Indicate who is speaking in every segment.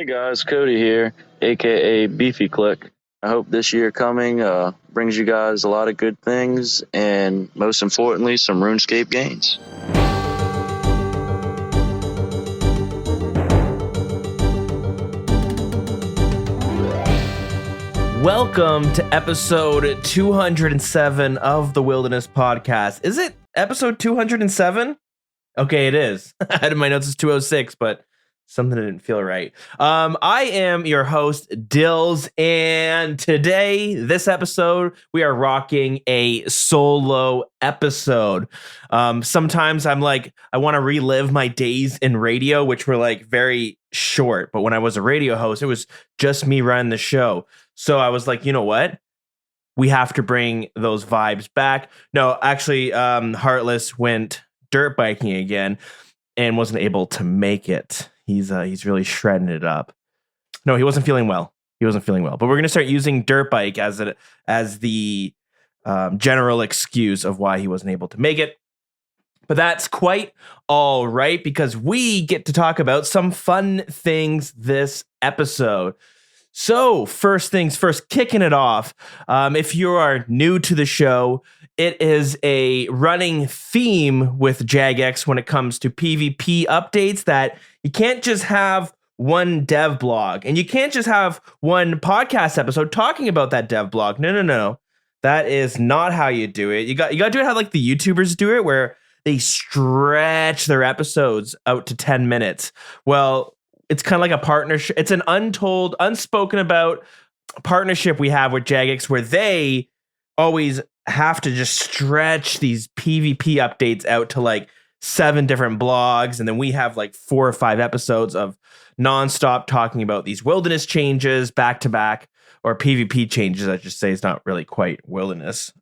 Speaker 1: Hey guys, Cody here, aka Beefy Click. I hope this year coming brings you guys a lot of good things and most importantly, some RuneScape gains.
Speaker 2: Welcome to episode 207 of the Wilderness Podcast. Is it episode 207? Okay, it is. I had in my notes it's 206, but something didn't feel right. I am your host, Dills, and today, this episode, we are rocking a solo episode. Sometimes I'm like, I want to relive my days in radio, which were like very short. But when I was a radio host, it was just me running the show. So I was like, you know what? We have to bring those vibes back. No, actually, Heartless went dirt biking again and wasn't able to make it. He's really shredding it up. No, he wasn't feeling well. But we're gonna start using dirt bike as the general excuse of why he wasn't able to make it. But that's quite all right because we get to talk about some fun things this episode. So first things first, kicking it off. If you are new to the show, it is a running theme with Jagex when it comes to PvP updates that you can't just have one dev blog and you can't just have one podcast episode talking about that dev blog. No. That is not how you do it. You got to do it how like the YouTubers do it, where they stretch their episodes out to 10 minutes. Well, it's kind of like a partnership. It's an untold, unspoken about partnership we have with Jagex, where they always have to just stretch these PvP updates out to like 7 different blogs. And then we have like 4 or 5 episodes of nonstop talking about these wilderness changes back to back, or PvP changes, I should say. Is not really quite wilderness,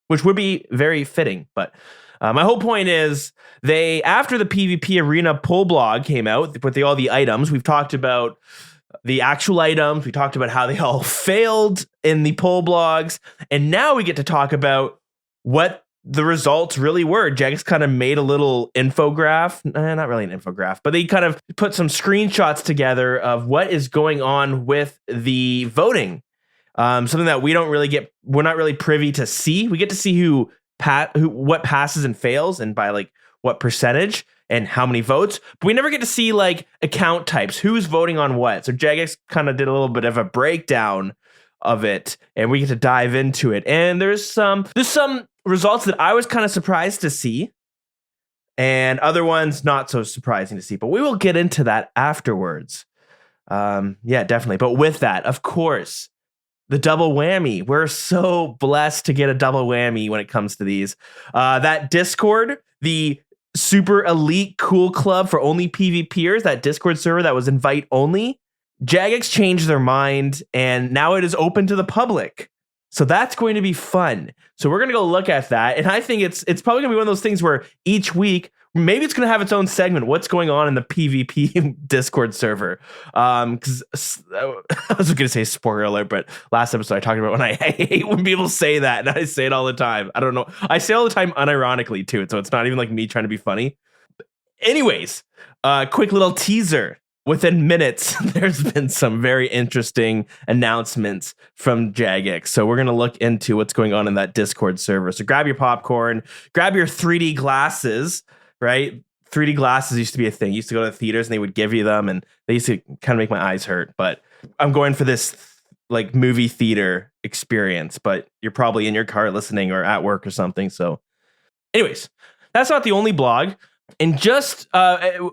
Speaker 2: which would be very fitting. But my whole point is after the PvP Arena pull blog came out with all the items, we've talked about the actual items. We talked about how they all failed in the pull blogs. And now we get to talk about what the results really were. Jagex kind of made a little infograph. Not really an infograph, but they kind of put some screenshots together of what is going on with the voting. Something that we're not really privy to see. We get to see what passes and fails and by like what percentage and how many votes, but we never get to see like account types, who's voting on what. So Jagex kind of did a little bit of a breakdown of it, and we get to dive into it. And there's some results that I was kind of surprised to see, and other ones not so surprising to see, but we will get into that afterwards. Yeah, definitely. But with that, of course, the double whammy. We're so blessed to get a double whammy when it comes to these. That Discord, the super elite cool club for only PvPers, that Discord server that was invite only, Jagex changed their mind and now it is open to the public. So that's going to be fun. So we're going to go look at that. And I think it's probably going to be one of those things where each week, maybe it's going to have its own segment. What's going on in the PvP Discord server? Because I was going to say spoiler alert, but last episode I talked about when I hate when people say that, and I say it all the time. I don't know. I say it all the time unironically too, so it's not even like me trying to be funny. Anyways, quick little teaser. Within minutes, there's been some very interesting announcements from Jagex. So we're going to look into what's going on in that Discord server. So grab your popcorn, grab your 3D glasses, right? 3D glasses used to be a thing. You used to go to the theaters and they would give you them, and they used to kind of make my eyes hurt. But I'm going for this like movie theater experience, but you're probably in your car listening or at work or something. So anyways, that's not the only blog. And just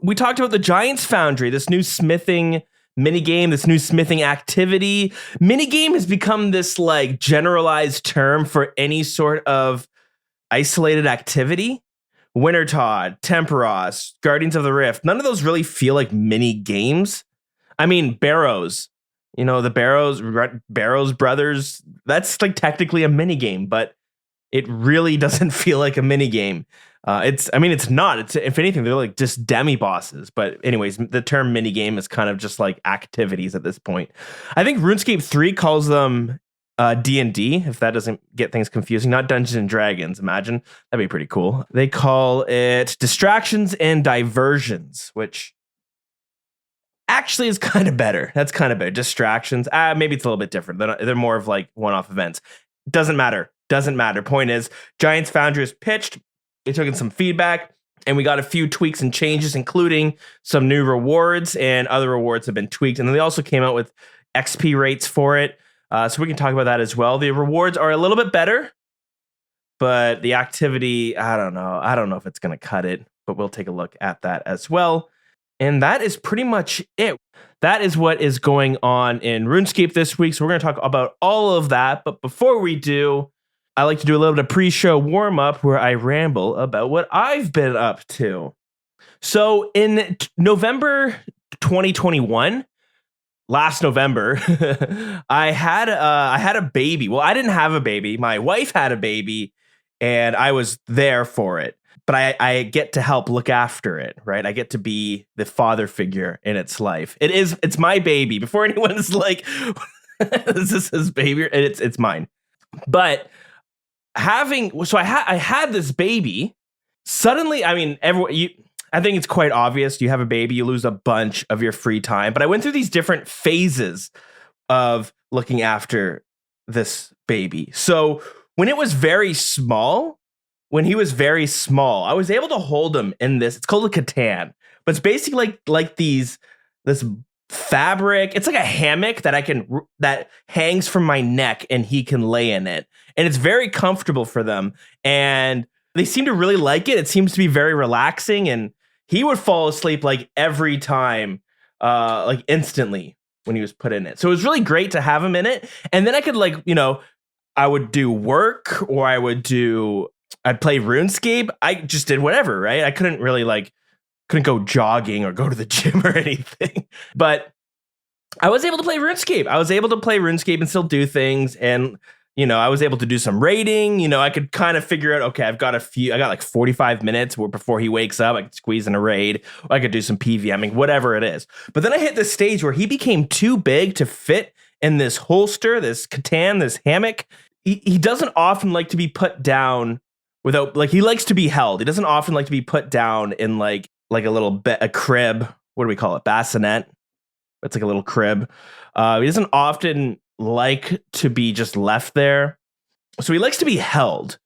Speaker 2: we talked about the Giants Foundry, this new smithing minigame, this new smithing activity. Minigame has become this like generalized term for any sort of isolated activity. Wintertodt, Temperos, Guardians of the Rift, none of those really feel like mini games. I mean, Barrows, the Barrows brothers, that's like technically a mini game, but it really doesn't feel like a mini game. It's not. It's, if anything, they're like just demi bosses. But anyways, the term mini game is kind of just like activities at this point. I think RuneScape 3 calls them D&D, if that doesn't get things confusing. Not Dungeons and Dragons. Imagine that'd be pretty cool. They call it distractions and diversions, which actually is kind of better. That's kind of better. Distractions, maybe it's a little bit different. They're more of like one-off events. Doesn't matter. Point is, Giants Founders pitched. They took in some feedback, and we got a few tweaks and changes, including some new rewards, and other rewards have been tweaked. And then they also came out with XP rates for it. So we can talk about that as well. The rewards are a little bit better, but the activity, I don't know. I don't know if it's going to cut it, but we'll take a look at that as well. And that is pretty much it. That is what is going on in RuneScape this week. So we're going to talk about all of that. But before we do, I like to do a little bit of pre-show warm-up where I ramble about what I've been up to. So in November 2021, last November, I had a baby. Well, I didn't have a baby. My wife had a baby, and I was there for it. But I get to help look after it, right? I get to be the father figure in its life. It's my baby. Before anyone's like, this is his baby, it's mine. But I had this baby. Suddenly, I mean, I think it's quite obvious. You have a baby, you lose a bunch of your free time. But I went through these different phases of looking after this baby. So when he was very small, I was able to hold him in this. It's called a Catan, but it's basically like this fabric. It's like a hammock that hangs from my neck, and he can lay in it, and it's very comfortable for them. And they seem to really like it. It seems to be very relaxing, and he would fall asleep like every time, like instantly when he was put in it. So it was really great to have him in it. And then I could I would do work, or I'd play RuneScape. I just did whatever, right? I couldn't really couldn't go jogging or go to the gym or anything. But I was able to play RuneScape. And still do things. And, I was able to do some raiding. I could kind of figure out, okay, I got like 45 minutes before he wakes up. I could squeeze in a raid. Or I could do some PvMing, whatever it is. But then I hit this stage where he became too big to fit in this holster, this Catan, this hammock. He doesn't often like to be put down he likes to be held. He doesn't often like to be put down in like a crib. What do we call it? Bassinet. It's like a little crib. He doesn't often like to be just left there. So he likes to be held.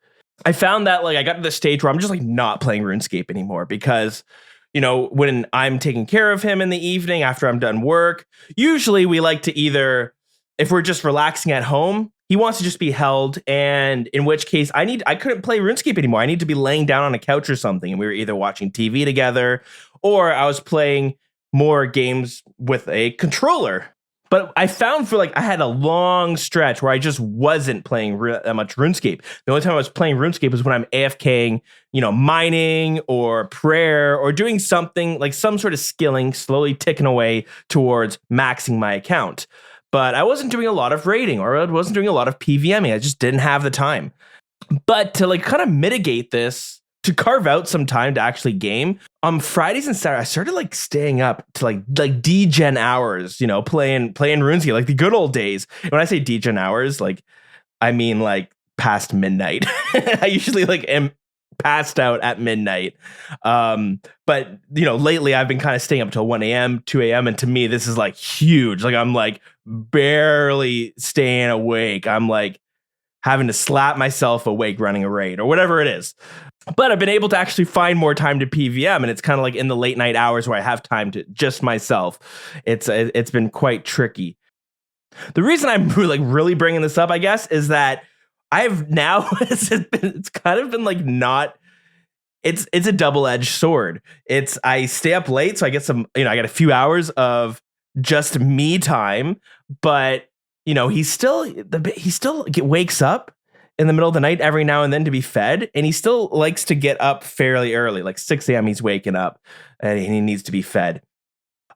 Speaker 2: I found that I got to the stage where I'm just not playing RuneScape anymore because, when I'm taking care of him in the evening after I'm done work, usually we like to either, if we're just relaxing at home, he wants to just be held, and in which case I couldn't play RuneScape anymore. I need to be laying down on a couch or something, and we were either watching TV together, or I was playing more games with a controller. But I found I had a long stretch where I just wasn't playing that much RuneScape. The only time I was playing RuneScape was when I'm AFKing, mining or prayer or doing something like some sort of skilling, slowly ticking away towards maxing my account. But I wasn't doing a lot of raiding, or I wasn't doing a lot of PvMing. I just didn't have the time. But to kind of mitigate this, to carve out some time to actually game, on Fridays and Saturdays, I started staying up to like degen hours, playing RuneScape, like the good old days. And when I say degen hours, I mean past midnight. I usually am passed out at midnight. But lately I've been kind of staying up till 1 a.m., 2 a.m. And to me, this is huge. I'm barely staying awake. I'm having to slap myself awake running a raid or whatever it is. But I've been able to actually find more time to PvM, and it's kind of in the late night hours where I have time to just myself. It's been quite tricky. The reason I'm really bringing this up, I guess, is that I've now it's kind of been not. It's a double-edged sword. I stay up late, so I get some. I got a few hours of just me time, but he still wakes up in the middle of the night every now and then to be fed, and he still likes to get up fairly early, 6 a.m. He's waking up, and he needs to be fed.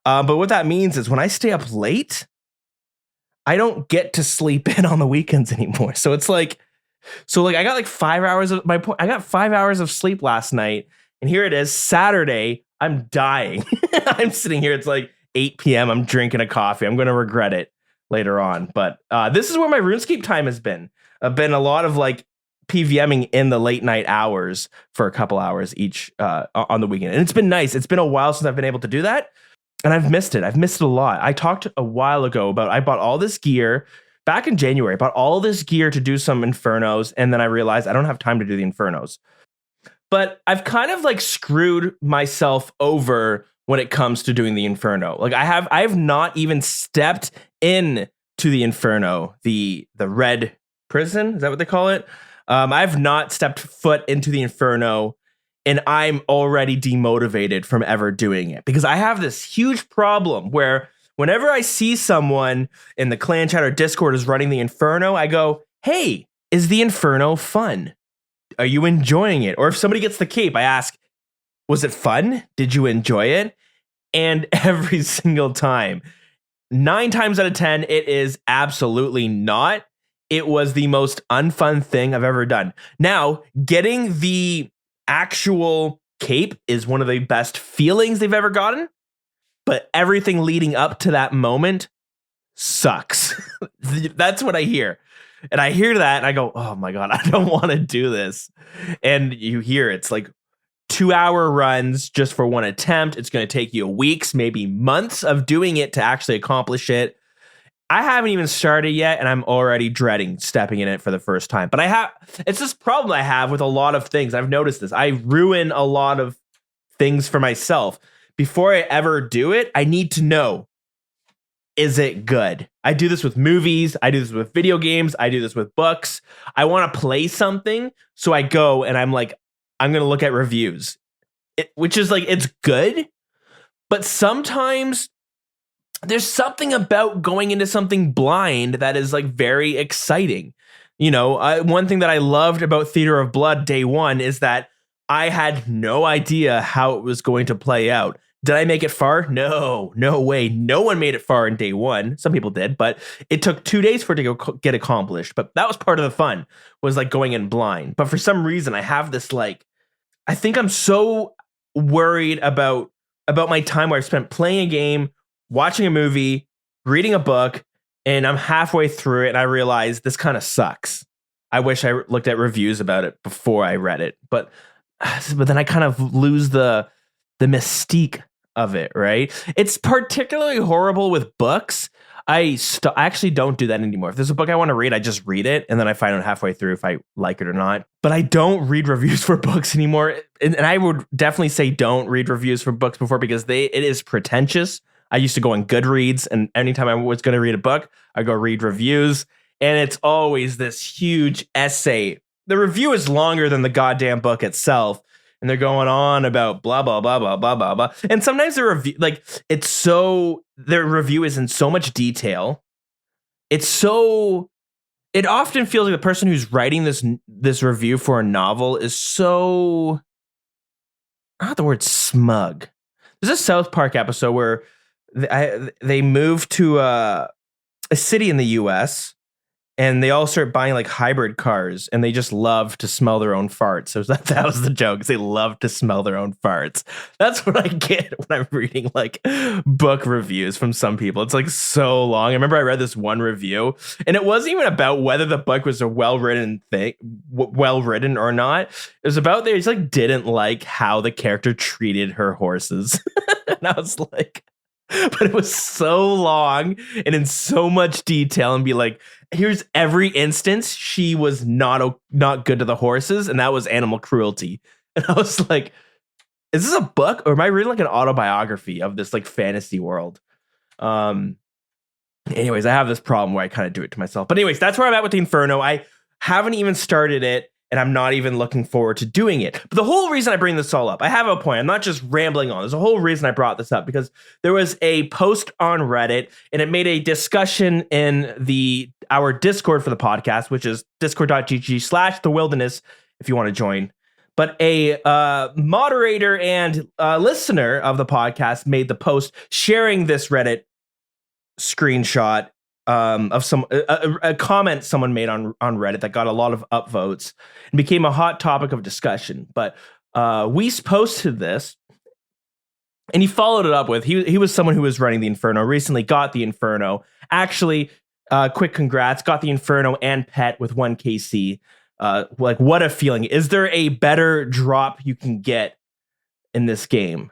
Speaker 2: But what that means is when I stay up late, I don't get to sleep in on the weekends anymore. So it's I got 5 hours of I got 5 hours of sleep last night, and here it is Saturday. I'm dying. I'm sitting here. It's 8 p.m. I'm drinking a coffee. I'm going to regret it later on. But this is where my RuneScape time has been. Been a lot of PvMing in the late night hours for a couple hours each on the weekend. And it's been nice. It's been a while since I've been able to do that. and I've missed it. I've missed it a lot. I talked a while ago about I bought all this gear back in January. I bought all this gear to do some infernos, and then I realized I don't have time to do the infernos. But I've kind of like screwed myself over when it comes to doing the inferno. Like I have not even stepped in to the inferno, the red prison, is that what they call it? I've not stepped foot into the inferno, and I'm already demotivated from ever doing it because I have this huge problem where whenever I see someone in the clan chat or Discord is running the inferno, I go, "Hey, is the inferno fun? Are you enjoying it?" Or if somebody gets the cape, I ask, "Was it fun? Did you enjoy it?" And every single time, 9 times out of 10, it is absolutely not. It was the most unfun thing I've ever done. Now, getting the actual cape is one of the best feelings they've ever gotten, but everything leading up to that moment sucks. That's what I hear. And I hear that and I go, "Oh my God, I don't want to do this." And you hear it's like 2-hour runs just for one attempt. It's going to take you weeks, maybe months of doing it to actually accomplish it. I haven't even started yet, and I'm already dreading stepping in it for the first time. But it's this problem I have with a lot of things. I've noticed this. I ruin a lot of things for myself. Before I ever do it, I need to know, is it good? I do this with movies. I do this with video games. I do this with books. I want to play something. So I go and I'm like, I'm going to look at reviews, which is like, it's good. But sometimes there's something about going into something blind that is like very exciting. You know, one thing that I loved about Theater of Blood day one is that I had no idea how it was going to play out. Did I make it far? No way. No one made it far in day one. Some people did, but it took 2 days for it to get accomplished. But that was part of the fun, was like going in blind. But for some reason, I have this like, I think I'm so worried about my time where I've spent playing a game, watching a movie, reading a book, and I'm halfway through it and I realize this kind of sucks. I wish I looked at reviews about it before I read it, but then I kind of lose the mystique of it, right? It's particularly horrible with books. I actually don't do that anymore. If there's a book I want to read, I just read it, and then I find out halfway through if I like it or not. But I don't read reviews for books anymore, and I would definitely say don't read reviews for books before, because it is pretentious. I used to go on Goodreads, and anytime I was going to read a book, I go read reviews, and it's always this huge essay. The review is longer than the goddamn book itself, and they're going on about blah blah blah blah blah blah blah. And sometimes the review, like, their review is in so much detail. It often feels like the person who's writing this review for a novel is so, I don't know the word smug. There's a South Park episode where they move to a city in the US, and they all start buying like hybrid cars, and they just love to smell their own farts. So that was the joke. They love to smell their own farts. That's what I get when I'm reading like book reviews from some people. It's like so long. I remember I read this one review, and it wasn't even about whether the book was a well-written thing, well-written or not. It was about they just like didn't like how the character treated her horses. And I was like, but it was so long and in so much detail, and be like, here's every instance she was not good to the horses, and that was animal cruelty. And I was like, is this a book, or am I reading like an autobiography of this like fantasy world? Anyways, I have this problem where I kind of do it to myself. But anyways, that's where I'm at with the Inferno. I haven't even started it, and I'm not even looking forward to doing it. But the whole reason I bring this all up, I have a point. I'm not just rambling on. There's a whole reason I brought this up, because there was a post on Reddit, and it made a discussion in our Discord for the podcast, which is discord.gg/thewilderness if you want to join. But a moderator and listener of the podcast made the post sharing this Reddit screenshot of a comment someone made on Reddit that got a lot of upvotes and became a hot topic of discussion. But we posted this, and he followed it up with, he was someone who was running the Inferno, recently got the Inferno. Actually, quick congrats, got the Inferno and Pet with 1KC. Like, what a feeling. Is there a better drop you can get in this game?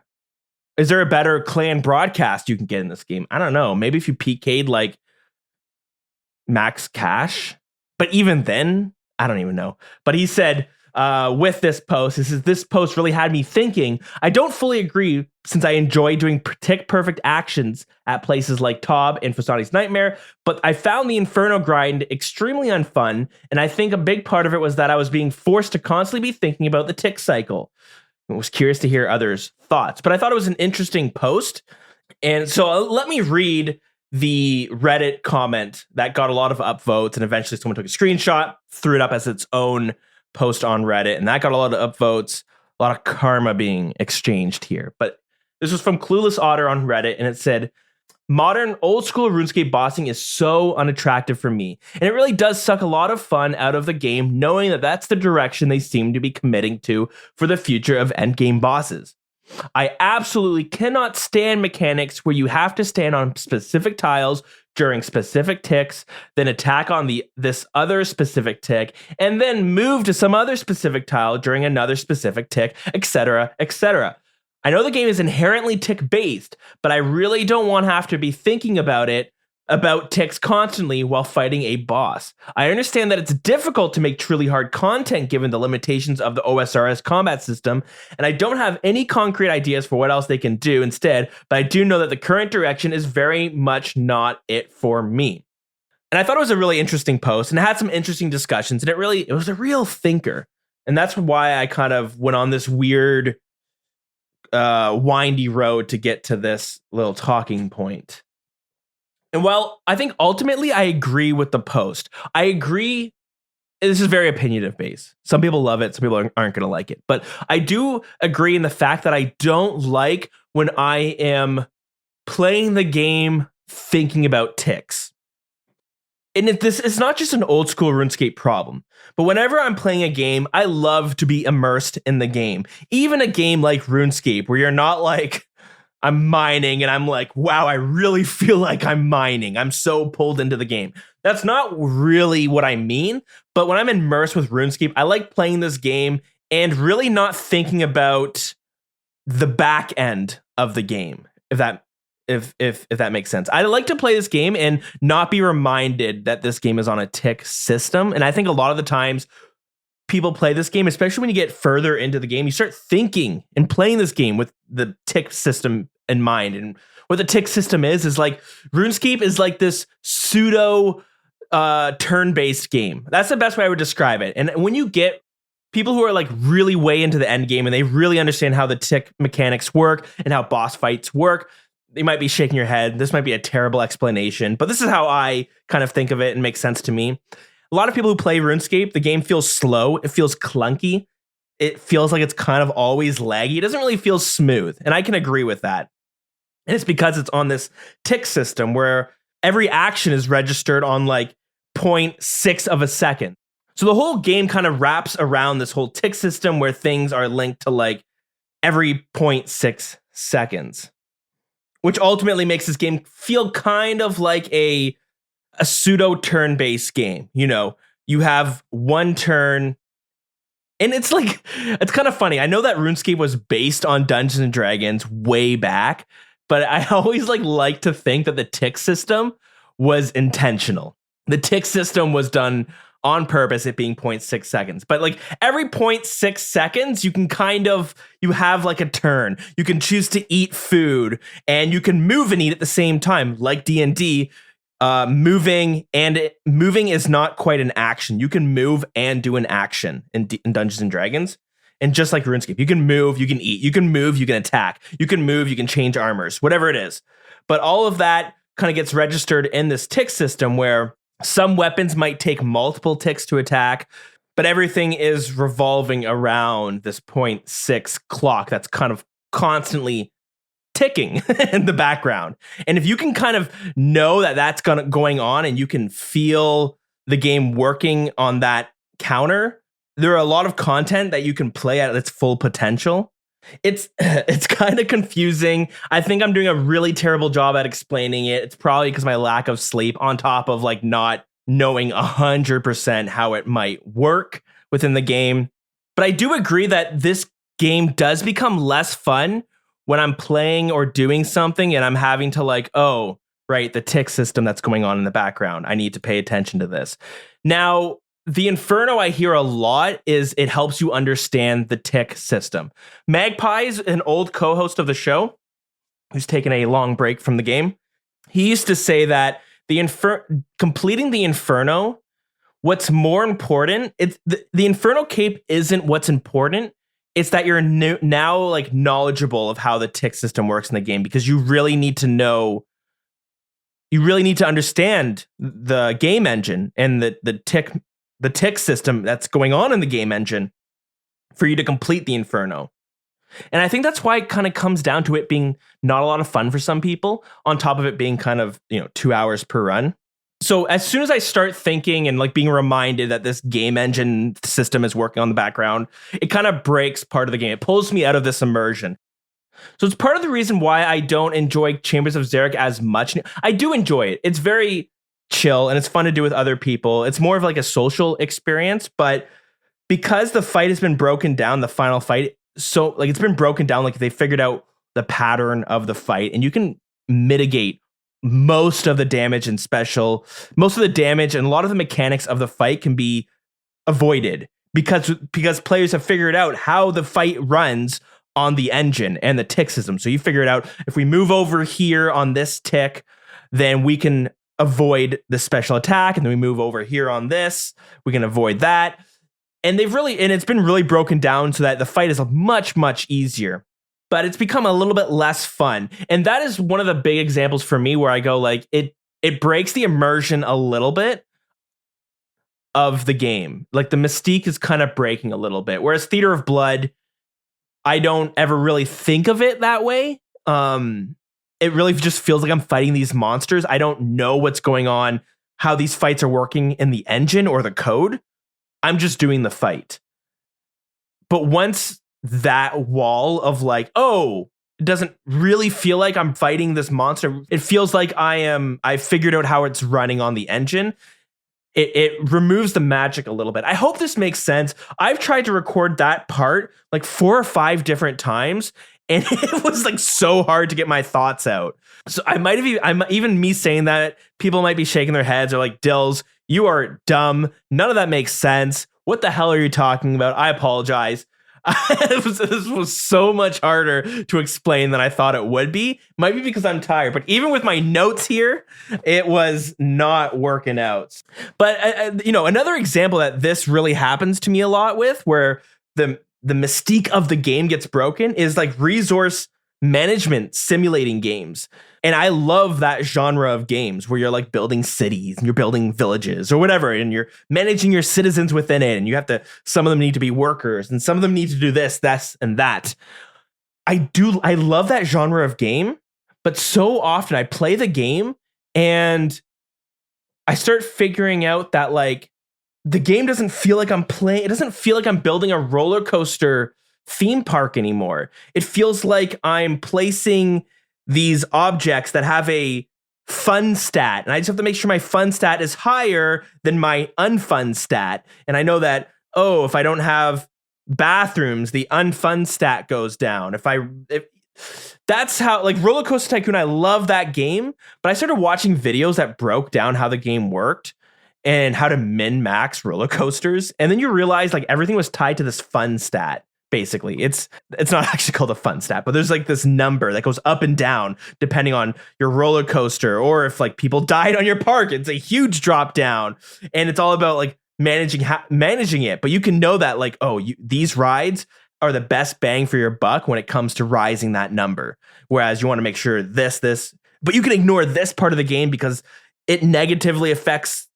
Speaker 2: Is there a better clan broadcast you can get in this game? I don't know. Maybe if you PK'd like max cash, but even then, I don't even know. But he said, with this post, this post really had me thinking. I don't fully agree since I enjoy doing tick perfect actions at places like Tob and Fasani's Nightmare, but I found the Inferno grind extremely unfun, and I think a big part of it was that I was being forced to constantly be thinking about the tick cycle. I was curious to hear others' thoughts, but I thought it was an interesting post. And so let me read the Reddit comment that got a lot of upvotes, and eventually someone took a screenshot, threw it up as its own post on Reddit, and that got a lot of upvotes, a lot of karma being exchanged here. But this was from Clueless Otter on Reddit, and it said, modern old school RuneScape bossing is so unattractive for me, and it really does suck a lot of fun out of the game knowing that that's the direction they seem to be committing to for the future of endgame bosses. I absolutely cannot stand mechanics where you have to stand on specific tiles during specific ticks, then attack on this other specific tick, and then move to some other specific tile during another specific tick, etc., etc. I know the game is inherently tick-based, but I really don't want to have to be thinking about ticks constantly while fighting a boss. I understand that it's difficult to make truly hard content given the limitations of the OSRS combat system, and I don't have any concrete ideas for what else they can do instead, but I do know that the current direction is very much not it for me. And I thought it was a really interesting post, and it had some interesting discussions, and it was a real thinker. And that's why I kind of went on this weird, windy road to get to this little talking point. And while I think ultimately I agree with the post, I agree. This is very opinionative based. Some people love it. Some people aren't going to like it. But I do agree in the fact that I don't like when I am playing the game thinking about ticks. And it's not just an old school RuneScape problem, but whenever I'm playing a game, I love to be immersed in the game. Even a game like RuneScape, where you're not like, I'm mining and I'm like, wow, I really feel like I'm mining. I'm so pulled into the game. That's not really what I mean. But when I'm immersed with RuneScape, I like playing this game and really not thinking about the back end of the game, if that makes sense. I like to play this game and not be reminded that this game is on a tick system. And I think a lot of the times people play this game, especially when you get further into the game, you start thinking and playing this game with the tick system in mind. And what the tick system is like RuneScape is like this pseudo turn-based game. That's the best way I would describe it. And when you get people who are like really way into the end game and they really understand how the tick mechanics work and how boss fights work, they might be shaking your head. This might be a terrible explanation, but this is how I kind of think of it and makes sense to me. A lot of people who play RuneScape, the game feels slow. It feels clunky. It feels like it's kind of always laggy. It doesn't really feel smooth. And I can agree with that. And it's because it's on this tick system where every action is registered on like 0.6 of a second. So the whole game kind of wraps around this whole tick system where things are linked to like every 0.6 seconds, which ultimately makes this game feel kind of like a pseudo turn-based game. You know, you have one turn, and it's like, it's kind of funny. I know that RuneScape was based on Dungeons and Dragons way back, but I always like to think that the tick system was intentional. The tick system was done on purpose, it being 0.6 seconds. But like every 0.6 seconds, you have like a turn. You can choose to eat food, and you can move and eat at the same time, like D&D. Moving is not quite an action. You can move and do an action in Dungeons and Dragons. And just like RuneScape, you can move, you can eat, you can move, you can attack, you can move, you can change armors, whatever it is. But all of that kind of gets registered in this tick system where some weapons might take multiple ticks to attack, but everything is revolving around this 0.6 clock that's kind of constantly ticking in the background. And if you can kind of know that that's going on and you can feel the game working on that counter, there are a lot of content that you can play at its full potential. It's kind of confusing. I think I'm doing a really terrible job at explaining it. It's probably because my lack of sleep on top of like not knowing 100% how it might work within the game. But I do agree that this game does become less fun when I'm playing or doing something and I'm having to like, oh, right, the tick system that's going on in the background. I need to pay attention to this. Now, the Inferno I hear a lot is it helps you understand the tick system. Magpie's an old co-host of the show who's taken a long break from the game. He used to say that completing the Inferno, what's more important, it's the Inferno cape isn't what's important. It's that you're now like knowledgeable of how the tick system works in the game, because you really need to know, you really need to understand the game engine and the tick system that's going on in the game engine for you to complete the Inferno. And I think that's why it kind of comes down to it being not a lot of fun for some people, on top of it being kind of, 2 hours per run. So as soon as I start thinking and like being reminded that this game engine system is working on the background, it kind of breaks part of the game. It pulls me out of this immersion. So it's part of the reason why I don't enjoy Chambers of Xeric as much. I do enjoy it. It's very chill and it's fun to do with other people. It's more of like a social experience, but because the fight has been broken down, the final fight, so like it's been broken down, like they figured out the pattern of the fight and you can mitigate most of the damage and most of the damage and a lot of the mechanics of the fight can be avoided because players have figured out how the fight runs on the engine and the tick system. So you figure it out. If we move over here on this tick, then we can avoid the special attack. And then we move over here on this, we can avoid that. And it's been really broken down so that the fight is much, much easier. But it's become a little bit less fun. And that is one of the big examples for me where I go like, it breaks the immersion a little bit of the game. Like the mystique is kind of breaking a little bit. Whereas Theater of Blood, I don't ever really think of it that way. It really just feels like I'm fighting these monsters. I don't know what's going on, how these fights are working in the engine or the code. I'm just doing the fight. But once that wall of like, oh, it doesn't really feel like I'm fighting this monster. It feels like I figured out how it's running on the engine. It removes the magic a little bit. I hope this makes sense. I've tried to record that part like 4 or 5 different times, and it was like so hard to get my thoughts out. So even me saying that, people might be shaking their heads or like, Dills, you are dumb. None of that makes sense. What the hell are you talking about? I apologize. This was so much harder to explain than I thought it would be. Might be because I'm tired, but even with my notes here, it was not working out. But another example that this really happens to me a lot with, where the mystique of the game gets broken, is like resource management simulating games. And I love that genre of games where you're like building cities and you're building villages or whatever, and you're managing your citizens within it. And you have to, some of them need to be workers and some of them need to do this, and that. I love that genre of game, but so often I play the game and I start figuring out that like the game doesn't feel like I'm playing. It doesn't feel like I'm building a roller coaster theme park anymore. It feels like I'm placing these objects that have a fun stat, and I just have to make sure my fun stat is higher than my unfun stat. And I know that, if I don't have bathrooms, the unfun stat goes down. If that's how, like, Roller Coaster Tycoon, I love that game, but I started watching videos that broke down how the game worked and how to min-max roller coasters, and then you realize like everything was tied to this fun stat. Basically, it's not actually called a fun stat, but there's like this number that goes up and down depending on your roller coaster, or if like people died on your park, it's a huge drop down, and it's all about like managing it. But you can know that like, these rides are the best bang for your buck when it comes to rising that number. Whereas you want to make sure this, but you can ignore this part of the game because it negatively affects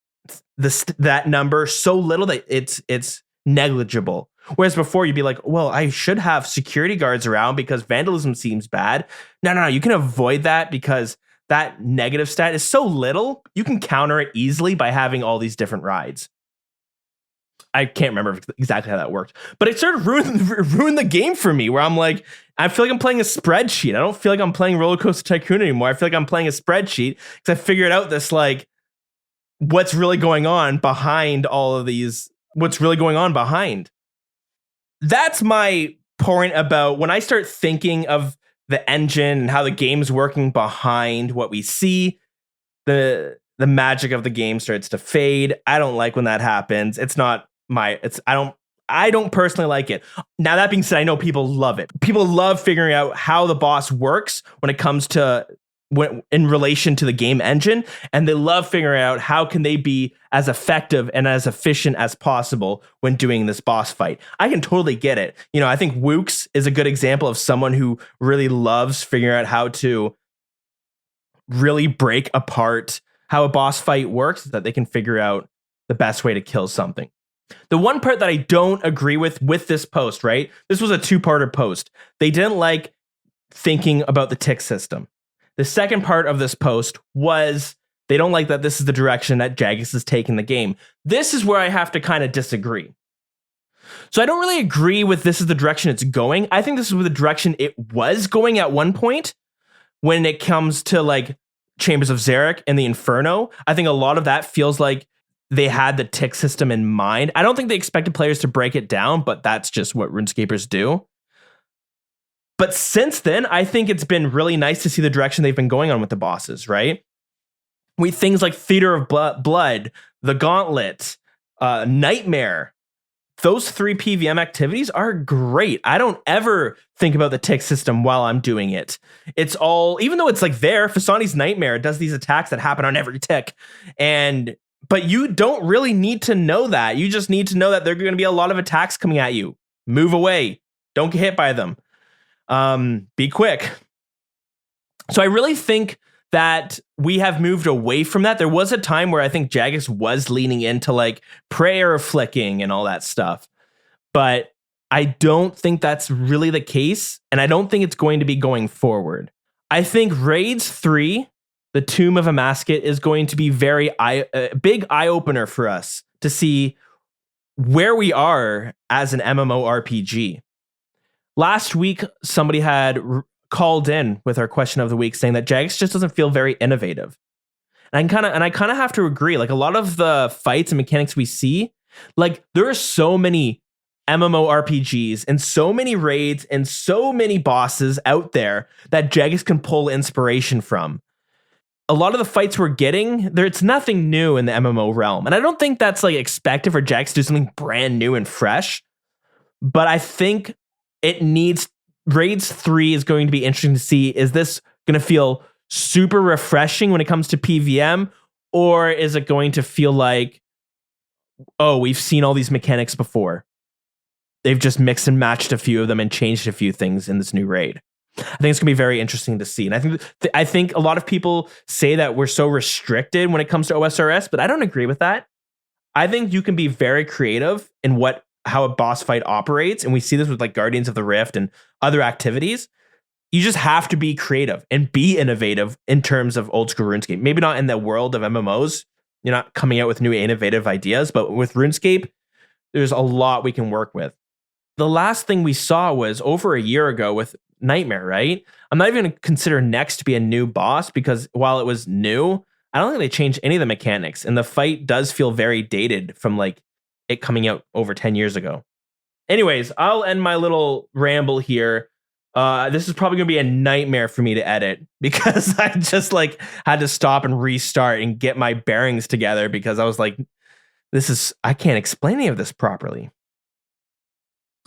Speaker 2: that number so little that it's negligible. Whereas before you'd be like, well, I should have security guards around because vandalism seems bad. No, you can avoid that because that negative stat is so little, you can counter it easily by having all these different rides. I can't remember exactly how that worked, but it sort of ruined the game for me, where I'm like, I feel like I'm playing a spreadsheet. I don't feel like I'm playing Roller Coaster Tycoon anymore. I feel like I'm playing a spreadsheet because I figured out this, like, what's really going on behind all of these, what's really going on behind. That's my point about when I start thinking of the engine and how the game's working behind what we see, the magic of the game starts to fade. I don't like when that happens. I don't personally like it. Now, that being said, I know people love it. People love figuring out how the boss works when it comes to in relation to the game engine, and they love figuring out how can they be as effective and as efficient as possible when doing this boss fight. I can totally get it. I think Wooks is a good example of someone who really loves figuring out how to really break apart how a boss fight works, so that they can figure out the best way to kill something. The one part that I don't agree with this post, right? This was a two-parter post. They didn't like thinking about the tick system. The second part of this post was they don't like that this is the direction that Jagex is taking the game. This is where I have to kind of disagree. So I don't really agree with this is the direction it's going. I think this is the direction it was going at one point when it comes to like Chambers of Xeric and the Inferno. I think a lot of that feels like they had the tick system in mind. I don't think they expected players to break it down, but that's just what RuneScapers do. But since then, I think it's been really nice to see the direction they've been going on with the bosses, right? With things like Theater of Blood, the Gauntlet, Nightmare. Those 3 PVM activities are great. I don't ever think about the tick system while I'm doing it. It's all, even though it's like there, Fasani's Nightmare does these attacks that happen on every tick. But you don't really need to know that. You just need to know that there are going to be a lot of attacks coming at you. Move away. Don't get hit by them. Be quick. So I really think that we have moved away from that. There was a time where I think Jagex was leaning into like prayer flicking and all that stuff. But I don't think that's really the case. And I don't think it's going to be going forward. I think Raids 3, the Tomb of Amasket, is going to be a big eye-opener for us to see where we are as an MMORPG. Last week, somebody had called in with our question of the week saying that Jagex just doesn't feel very innovative. And I kind of have to agree. Like, a lot of the fights and mechanics we see, like, there are so many MMORPGs and so many raids and so many bosses out there that Jagex can pull inspiration from. A lot of the fights we're getting, it's nothing new in the MMO realm. And I don't think that's like expected for Jagex to do something brand new and fresh. But I think it needs, Raids 3 is going to be interesting to see. Is this going to feel super refreshing when it comes to PVM? Or is it going to feel like, oh, we've seen all these mechanics before. They've just mixed and matched a few of them and changed a few things in this new raid. I think it's going to be very interesting to see. And I think a lot of people say that we're so restricted when it comes to OSRS, but I don't agree with that. I think you can be very creative in how a boss fight operates. And we see this with like Guardians of the Rift and other activities. You just have to be creative and be innovative in terms of old school RuneScape. Maybe not in the world of MMOs. You're not coming out with new innovative ideas, but with RuneScape, there's a lot we can work with. The last thing we saw was over a year ago with Nightmare, right? I'm not even going to consider Next to be a new boss because while it was new, I don't think they changed any of the mechanics. And the fight does feel very dated from like it coming out over 10 years ago. Anyways, I'll end my little ramble here. This is probably going to be a nightmare for me to edit because I just like had to stop and restart and get my bearings together because I was like, I can't explain any of this properly.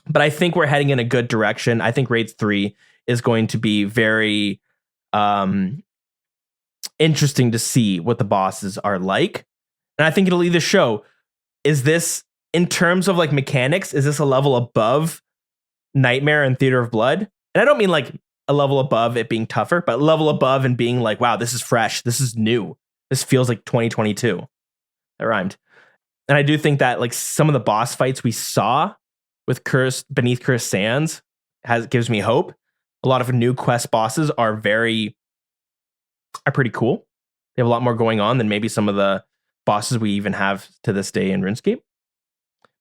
Speaker 2: But I think we're heading in a good direction. I think Raids 3 is going to be very interesting to see what the bosses are like. And I think it'll either show, is this, in terms of like mechanics, is this a level above Nightmare and Theater of Blood? And I don't mean like a level above it being tougher, but level above and being like, wow, this is fresh. This is new. This feels like 2022. That rhymed. And I do think that like some of the boss fights we saw with Beneath Cursed Sands gives me hope. A lot of new quest bosses are pretty cool. They have a lot more going on than maybe some of the bosses we even have to this day in RuneScape.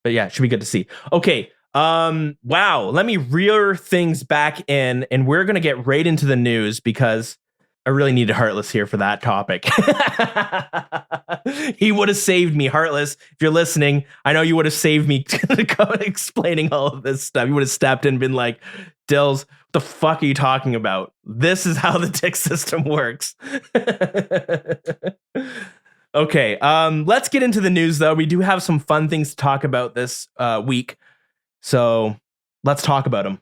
Speaker 2: But yeah, it should be good to see. Okay. Wow. Let me rear things back in, and we're going to get right into the news because I really needed Heartless here for that topic. He would have saved me, Heartless. If you're listening, I know you would have saved me explaining all of this stuff. You would have stepped in and been like, Dills, The fuck are you talking about? This is how the tick system works. Okay, let's get into the news though. We do have some fun things to talk about this week. So let's talk about them.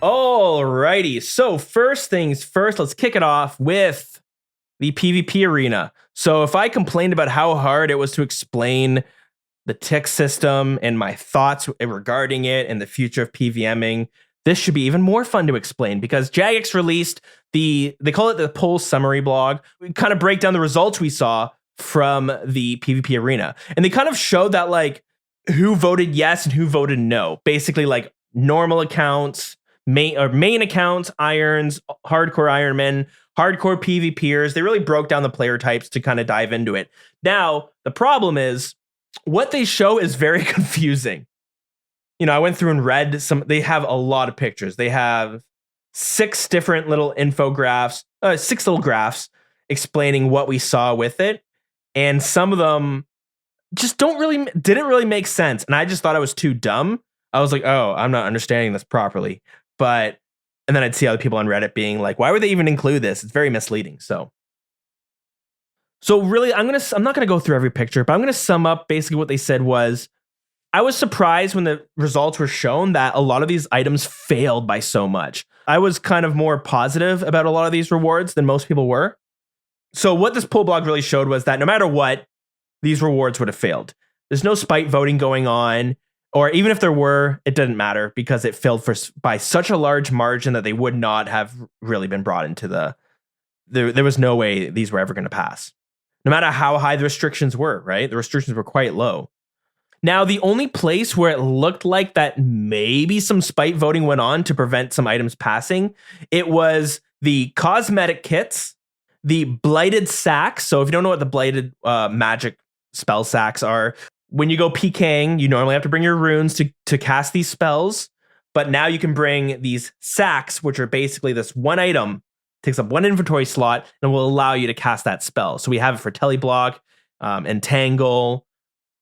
Speaker 2: Alrighty, so first things first, let's kick it off with the PvP arena. So if I complained about how hard it was to explain the tick system and my thoughts regarding it and the future of PVMing, this should be even more fun to explain because Jagex released they call it the poll summary blog. We kind of break down the results we saw from the PvP arena. And they kind of showed that like who voted yes and who voted no. Basically like normal accounts, main accounts, irons, hardcore Ironmen, hardcore PvPers. They really broke down the player types to kind of dive into it. Now, the problem is what they show is very confusing. You know, I went through and read they have a lot of pictures. They have 6 different little infographics, 6 little graphs explaining what we saw with it. And some of them just didn't really make sense. And I just thought I was too dumb. I was like, oh, I'm not understanding this properly. And then I'd see other people on Reddit being like, why would they even include this? It's very misleading. So really, I'm not gonna go through every picture, but I'm gonna sum up basically what they said was, I was surprised when the results were shown that a lot of these items failed by so much. I was kind of more positive about a lot of these rewards than most people were. So what this poll blog really showed was that no matter what, these rewards would have failed. There's no spite voting going on. Or even if there were, it didn't matter because it failed by such a large margin that they would not have really been brought into there was no way these were ever going to pass. No matter how high the restrictions were, right? The restrictions were quite low. Now, the only place where it looked like that maybe some spite voting went on to prevent some items passing, it was the cosmetic kits, the blighted sacks. So if you don't know what the blighted magic spell sacks are, when you go PKing, you normally have to bring your runes to cast these spells, but now you can bring these sacks, which are basically this one item, takes up one inventory slot, and will allow you to cast that spell. So we have it for Teleblock, Entangle,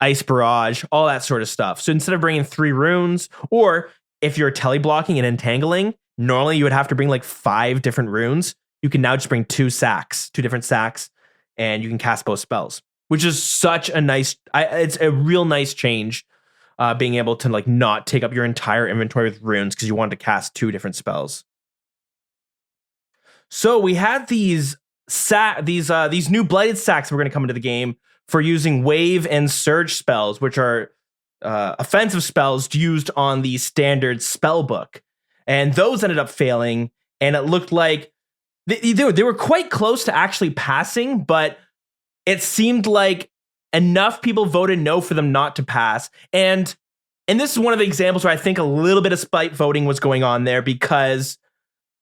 Speaker 2: Ice Barrage, all that sort of stuff. So instead of bringing 3 runes, or if you're teleblocking and entangling, normally you would have to bring like 5 different runes. You can now just bring 2 different sacks, and you can cast both spells. Which is such a nice, it's a real nice change, being able to like not take up your entire inventory with runes because you want to cast 2 different spells. So we had these new blighted sacks that were going to come into the game for using wave and surge spells, which are offensive spells used on the standard spell book, and those ended up failing. And it looked like they were quite close to actually passing, but it seemed like enough people voted no for them not to pass. And this is one of the examples where I think a little bit of spite voting was going on there because,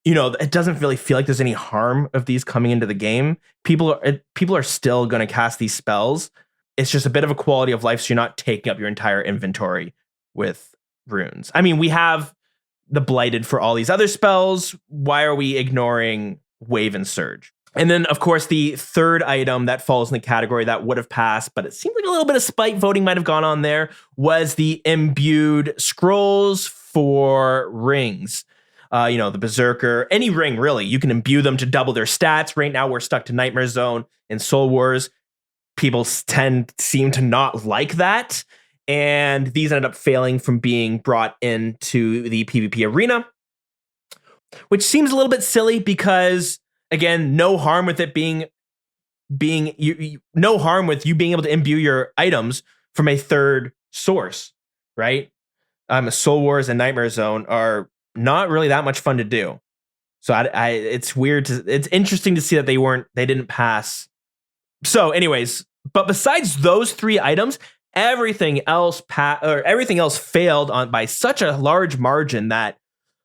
Speaker 2: you know, it doesn't really feel like there's any harm of these coming into the game. People are still going to cast these spells. It's just a bit of a quality of life, so you're not taking up your entire inventory with runes. I mean, we have the blighted for all these other spells. Why are we ignoring wave and surge? And then, of course, the third item that falls in the category that would have passed, but it seemed like a little bit of spite voting might have gone on there, was the imbued scrolls for rings. The Berserker, any ring, really. You can imbue them to double their stats. Right now, we're stuck to Nightmare Zone and Soul Wars. People seem to not like that. And these ended up failing from being brought into the PvP arena, which seems a little bit silly because, again, no harm with it no harm with you being able to imbue your items from a third source, right? Soul Wars and Nightmare Zone are not really that much fun to do. So it's weird. It's interesting to see that they didn't pass. So anyways, but besides those 3 items, everything else failed by such a large margin that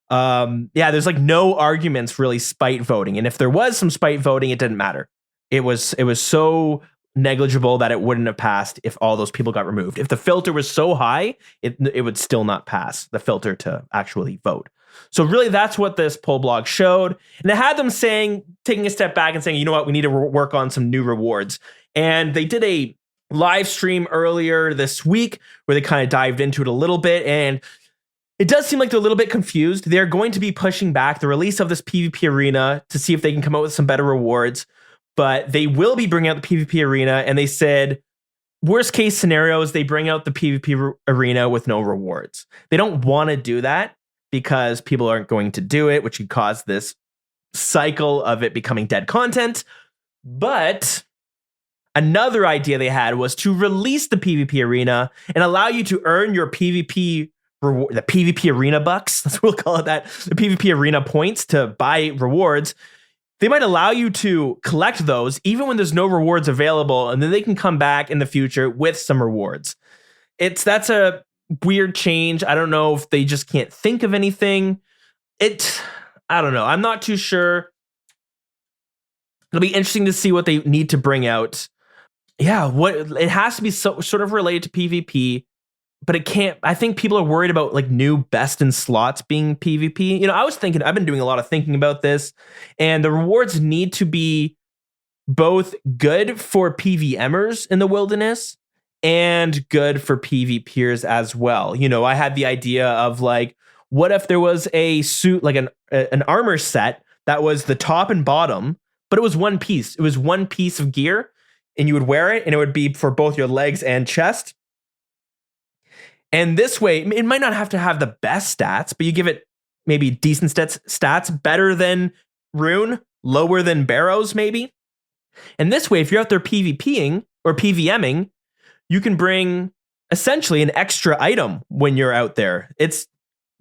Speaker 2: there's like no arguments really spite voting. And if there was some spite voting, it didn't matter. It was so negligible that it wouldn't have passed if all those people got removed. If the filter was so high, it would still not pass the filter to actually vote. So really, that's what this poll blog showed. And it had them taking a step back and saying, you know what, we need to work on some new rewards. And they did a live stream earlier this week where they kind of dived into it a little bit. And It does seem like they're a little bit confused. They're going to be pushing back the release of this PvP arena to see if they can come up with some better rewards, but they will be bringing out the PvP arena, and they said worst case scenario is they bring out the PvP arena with no rewards. They don't want to do that because people aren't going to do it, which could cause this cycle of it becoming dead content. But another idea they had was to release the PvP arena and allow you to earn your PvP reward, the PvP arena bucks. That's what we'll call it, that the PvP arena points to buy rewards. They might allow you to collect those even when there's no rewards available, and then they can come back in the future with some rewards. That's a weird change. I don't know if they just can't think of anything. I don't know. I'm not too sure. It'll be interesting to see what they need to bring out. Yeah, it has to be sort of related to PvP, but it can't. I think people are worried about like new best in slots being PvP. You know, I've been doing a lot of thinking about this, and the rewards need to be both good for PvMers in the wilderness and good for PvPers as well. You know, I had the idea of like, what if there was a suit, like an armor set that was the top and bottom, but it was one piece. It was one piece of gear, and you would wear it, and it would be for both your legs and chest. And this way, it might not have to have the best stats, but you give it maybe decent stats, better than Rune, lower than Barrows, maybe. And this way, if you're out there PvPing or PvMing, you can bring essentially an extra item when you're out there. It's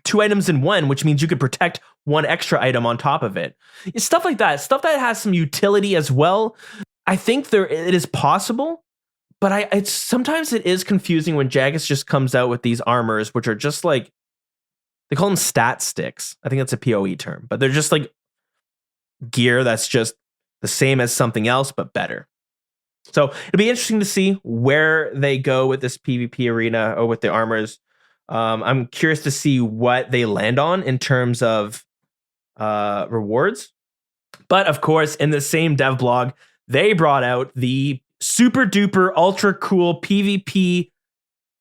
Speaker 2: 2 items in one, which means you could protect one extra item on top of it. It's stuff like that, stuff that has some utility as well. I think it is possible, but sometimes it is confusing when Jagex just comes out with these armors, which are just like, they call them stat sticks. I think that's a PoE term, but they're just like gear that's just the same as something else, but better. So it'll be interesting to see where they go with this PvP arena or with the armors. I'm curious to see what they land on in terms of rewards. But of course, in the same dev blog, they brought out the super duper ultra cool PvP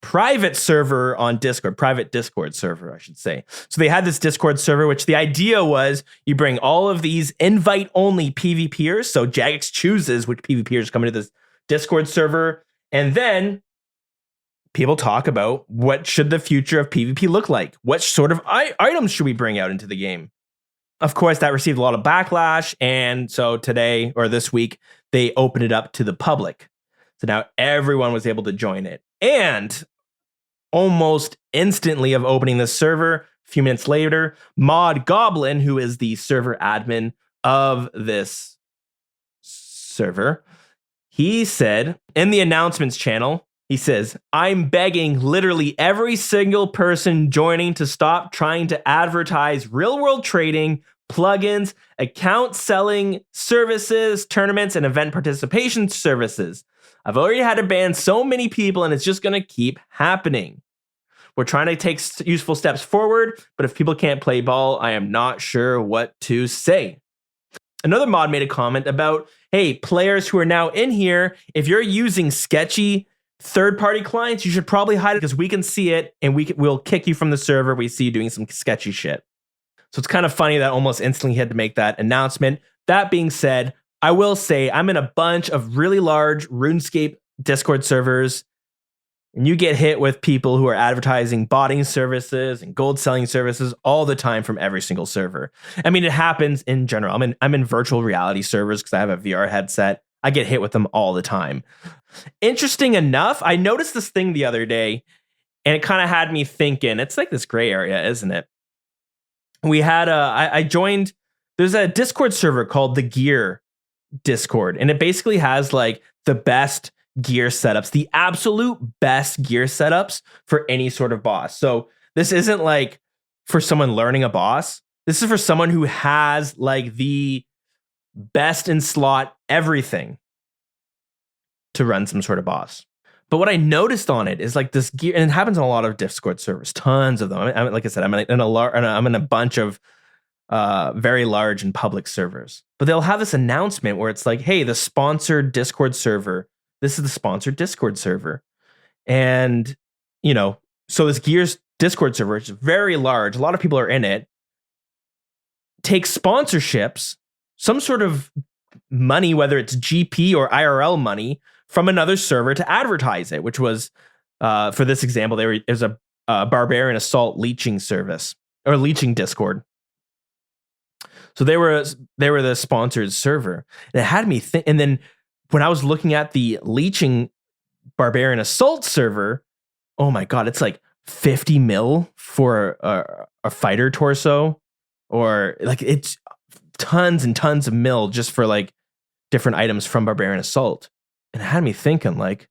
Speaker 2: private server on Discord, private Discord server, I should say. So they had this Discord server, which the idea was you bring all of these invite only PvPers. So Jagex chooses which PvPers come into this Discord server. And then people talk about what should the future of PvP look like? What sort of items should we bring out into the game? Of course, that received a lot of backlash. And so today or this week, they opened it up to the public. So now everyone was able to join it. And almost instantly of opening this server, a few minutes later, Mod Goblin, who is the server admin of this server, he said in the announcements channel, he says, "I'm begging literally every single person joining to stop trying to advertise real-world trading, plugins, account selling services, tournaments, and event participation services. I've already had to ban so many people, and it's just going to keep happening. We're trying to take useful steps forward, but if people can't play ball, I am not sure what to say." Another mod made a comment about, hey, players who are now in here, if you're using sketchy third-party clients, you should probably hide it because we can see it and we'll kick you from the server. We see you doing some sketchy shit. So it's kind of funny that almost instantly he had to make that announcement. That being said, I will say I'm in a bunch of really large RuneScape Discord servers, and you get hit with people who are advertising botting services and gold selling services all the time from every single server. I mean, it happens in general. I'm in virtual reality servers because I have a VR headset. I get hit with them all the time. Interesting enough, I noticed this thing the other day, and it kind of had me thinking. It's like this gray area, isn't it? We had I joined. There's a Discord server called the Gear Discord, and it basically has like the best gear setups, the absolute best gear setups for any sort of boss. So this isn't like for someone learning a boss. This is for someone who has like the best in slot everything to run some sort of boss. But what I noticed on it is like this gear, and it happens on a lot of Discord servers, tons of them. Like I said, I'm in a bunch of very large and public servers. But they'll have this announcement where it's like, hey, the sponsored Discord server. This is the sponsored Discord server. And, you know, so this Gears Discord server, which is very large, a lot of people are in it, takes sponsorships, some sort of money, whether it's GP or IRL money, from another server to advertise it, which was, for this example, it was a Barbarian Assault leeching service or leeching Discord. So they were the sponsored server. And it had me think. And then when I was looking at the leeching Barbarian Assault server, oh my God, it's like 50 mil for a fighter torso, or like it's tons and tons of mil just for like different items from Barbarian Assault. And it had me thinking, like,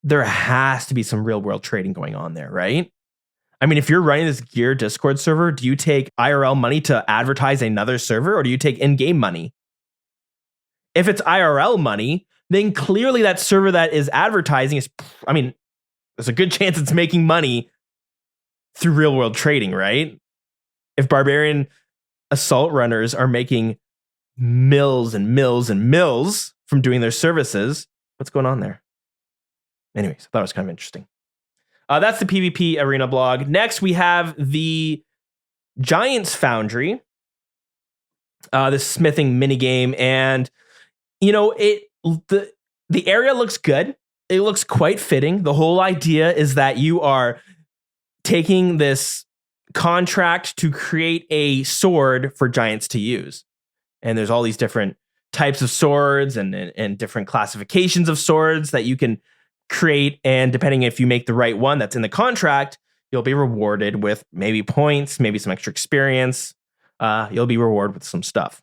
Speaker 2: there has to be some real world trading going on there, right? I mean, if you're running this gear Discord server, do you take IRL money to advertise another server, or do you take in-game money? If it's IRL money, then clearly that server that is advertising is, I mean, there's a good chance it's making money through real world trading, right? If Barbarian Assault runners are making mills and mills and mills from doing their services, what's going on there? Anyways, I thought it was kind of interesting. That's the PvP Arena blog. Next, we have the Giants Foundry, the smithing minigame. And, you know, the area looks good. It looks quite fitting. The whole idea is that you are taking this contract to create a sword for giants to use. And there's all these different types of swords and different classifications of swords that you can create, and depending if you make the right one that's in the contract, you'll be rewarded with maybe points, maybe some extra experience. You'll be rewarded with some stuff.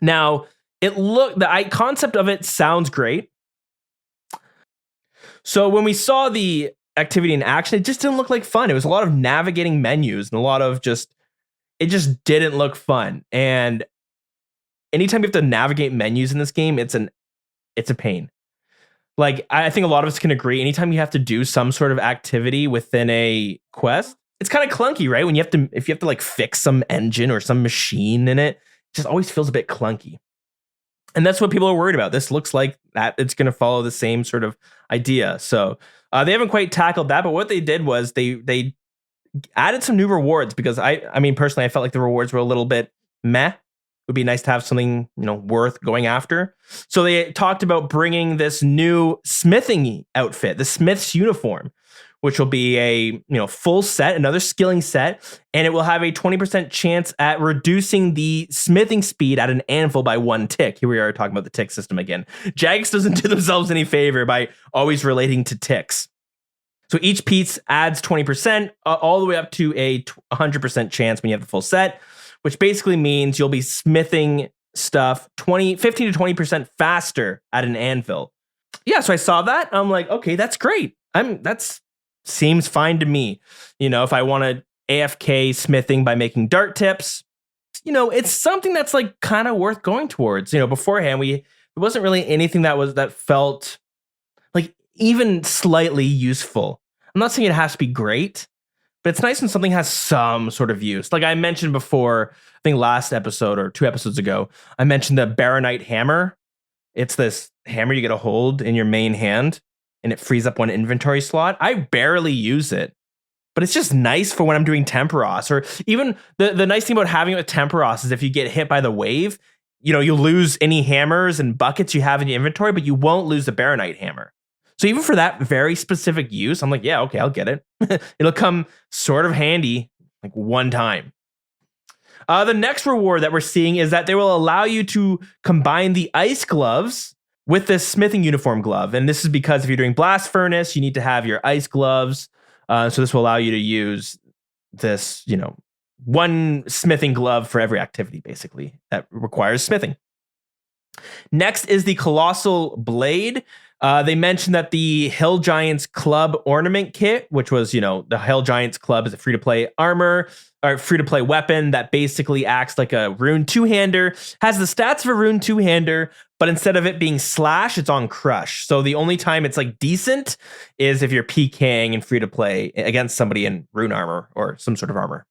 Speaker 2: Now, the concept of it sounds great. So when we saw the activity in action, it just didn't look like fun. It was a lot of navigating menus and a lot of it just didn't look fun. And anytime you have to navigate menus in this game, it's a pain. Like, I think a lot of us can agree, anytime you have to do some sort of activity within a quest, it's kind of clunky, right? If you have to like fix some engine or some machine in it, it just always feels a bit clunky. And that's what people are worried about. This looks like that it's going to follow the same sort of idea. So they haven't quite tackled that, but what they did was they added some new rewards, because I mean, personally, I felt like the rewards were a little bit meh. Would be nice to have something, worth going after. So they talked about bringing this new smithing outfit, the Smith's uniform, which will be a full set, another skilling set, and it will have a 20% chance at reducing the smithing speed at an anvil by 1 tick. Here we are talking about the tick system again. Jagex doesn't do themselves any favor by always relating to ticks. So each piece adds 20%, all the way up to a 100% chance when you have the full set, which basically means you'll be smithing stuff 15 to 20% faster at an anvil. Yeah, so I saw that. I'm like, okay, that's great. That seems fine to me. If I want to AFK smithing by making dart tips, it's something that's like kind of worth going towards. Beforehand, it wasn't really anything that felt like even slightly useful. I'm not saying it has to be great, but it's nice when something has some sort of use. Like I mentioned before, I think last episode or 2 episodes ago, I mentioned the Baronite hammer. It's this hammer you get a hold in your main hand, and it frees up 1 inventory slot. I barely use it, but it's just nice for when I'm doing Temporos. Or even the nice thing about having it with Temporos is if you get hit by the wave, you'll lose any hammers and buckets you have in your inventory, but you won't lose the Baronite hammer. So even for that very specific use, I'm like, yeah, okay, I'll get it. It'll come sort of handy like one time. The next reward that we're seeing is that they will allow you to combine the ice gloves with this smithing uniform glove. And this is because if you're doing blast furnace, you need to have your ice gloves. So this will allow you to use this, 1 smithing glove for every activity, basically, that requires smithing. Next is the Colossal Blade. They mentioned that the Hill Giants Club ornament kit, which was, the Hill Giants Club is a free-to-play armor or free-to-play weapon that basically acts like a rune 2-hander, has the stats of a rune 2-hander, but instead of it being slash, it's on crush. So the only time it's like decent is if you're PKing in free-to-play against somebody in rune armor or some sort of armor.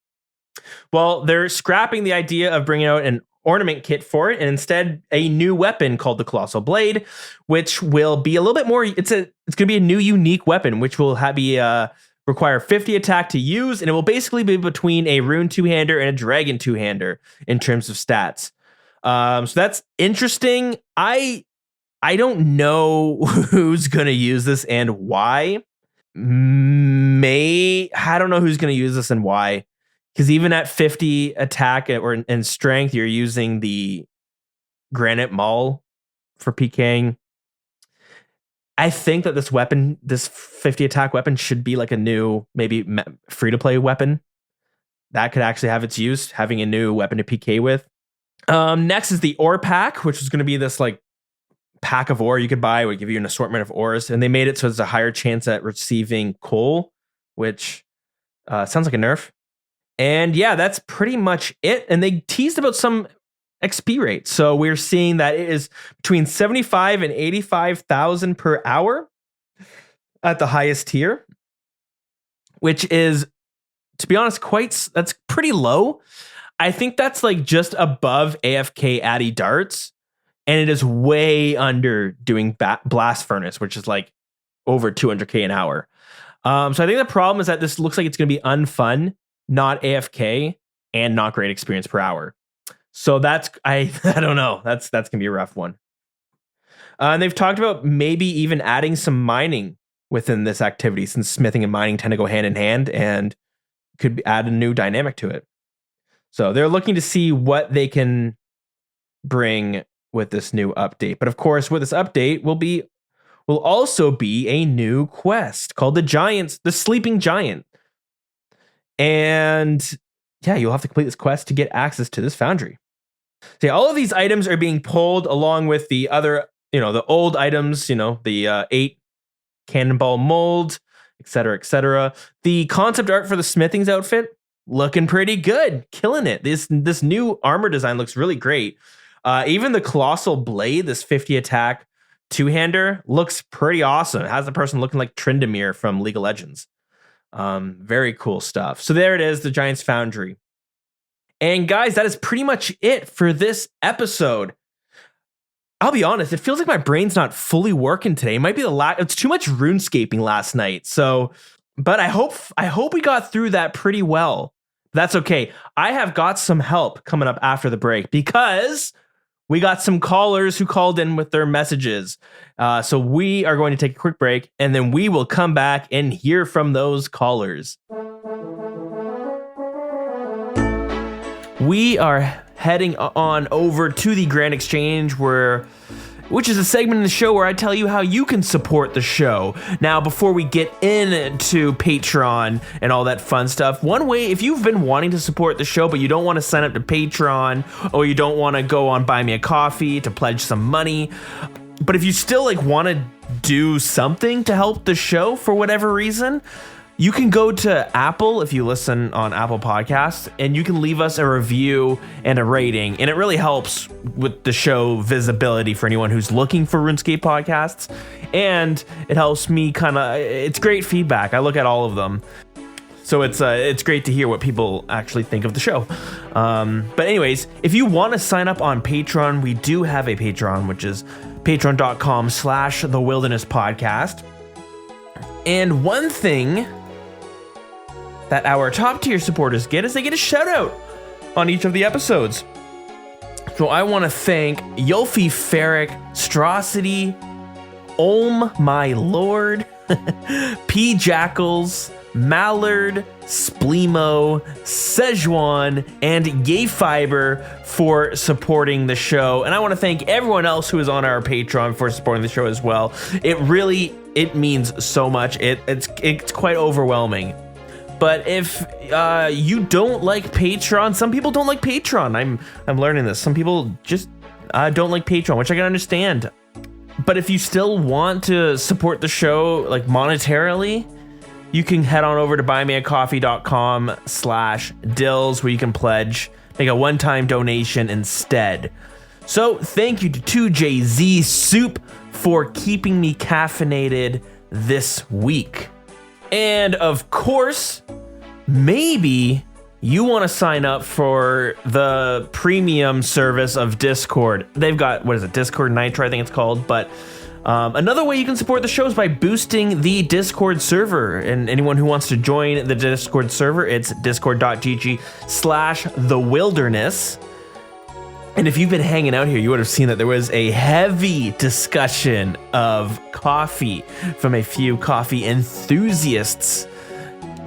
Speaker 2: Well, they're scrapping the idea of bringing out an ornament kit for it, and instead a new weapon called the Colossal Blade, which will be a little bit more. It's going to be a new unique weapon, which will be require 50 attack to use, and it will basically be between a rune two-hander and a dragon two-hander in terms of stats. So that's interesting. I don't know who's going to use this and why. I don't know who's going to use this and why. Because even at 50 attack and strength, you're using the Granite Maul for PKing. I think that this weapon, this 50 attack weapon, should be like a new, maybe free-to-play weapon. That could actually have its use, having a new weapon to PK with. Next is the ore pack, which is going to be this like pack of ore you could buy, would give you an assortment of ores, and they made it so there's a higher chance at receiving coal, which sounds like a nerf. And yeah, that's pretty much it. And they teased about some XP rate. So we're seeing that it is between 75 and 85,000 per hour at the highest tier, which is, to be honest, that's pretty low. I think that's like just above AFK Addy Darts, and it is way under doing Blast Furnace, which is like over 200k an hour. So I think the problem is that this looks like it's going to be unfun, not AFK, and not great experience per hour. So that's, I don't know. That's going to be a rough one. And they've talked about maybe even adding some mining within this activity, since smithing and mining tend to go hand in hand, and could add a new dynamic to it. So they're looking to see what they can bring with this new update. But of course, with this update will also be a new quest called the Sleeping Giant. And yeah, you'll have to complete this quest to get access to this foundry. So yeah, all of these items are being pulled along with the other, the old items, the 8 cannonball mold, etc., etc. The concept art for the smithing's outfit, looking pretty good, killing it. This new armor design looks really great. Even the colossal blade, this 50 attack two-hander, looks pretty awesome. It has the person looking like Tryndamere from League of Legends. Very cool stuff. So there it is, the Giant's Foundry. And guys, that is pretty much it for this episode. I'll be honest, it feels like my brain's not fully working today. It might be it's too much RuneScaping last night. So, but I hope we got through that pretty well. That's okay. I have got some help coming up after the break, because we got some callers who called in with their messages. So we are going to take a quick break, and then we will come back and hear from those callers. We are heading on over to the Grand Exchange, which is a segment in the show where I tell you how you can support the show. Now, before we get into Patreon and all that fun stuff, one way, if you've been wanting to support the show, but you don't want to sign up to Patreon, or you don't want to go on Buy Me a Coffee to pledge some money, but if you still want to do something to help the show for whatever reason, you can go to Apple, if you listen on Apple Podcasts, and you can leave us a review and a rating. And it really helps with the show visibility for anyone who's looking for RuneScape podcasts. And it helps me it's great feedback. I look at all of them. So it's great to hear what people actually think of the show. But anyways, if you want to sign up on Patreon, we do have a Patreon, which is patreon.com/The Wilderness Podcast. And one thing that our top tier supporters get is they get a shout out on each of the episodes. So I want to thank Yolfi Ferrick, Strosity, My Lord, P. Jackals, Mallard, Spleemo, Szechuan, and Yay Fiber for supporting the show. And I want to thank everyone else who is on our Patreon for supporting the show as well. It means so much. It's quite overwhelming. But if you don't like Patreon, some people don't like Patreon. I'm learning this. Some people just don't like Patreon, which I can understand. But if you still want to support the show monetarily, you can head on over to buymeacoffee.com/dills, where you can make a one-time donation instead. So thank you to 2JZ Soup for keeping me caffeinated this week. And of course, maybe you want to sign up for the premium service of Discord. They've got, Discord Nitro, I think it's called. But Another way you can support the show is by boosting the Discord server. And anyone who wants to join the Discord server, it's discord.gg/thewilderness. And if you've been hanging out here, you would have seen that there was a heavy discussion of coffee from a few coffee enthusiasts.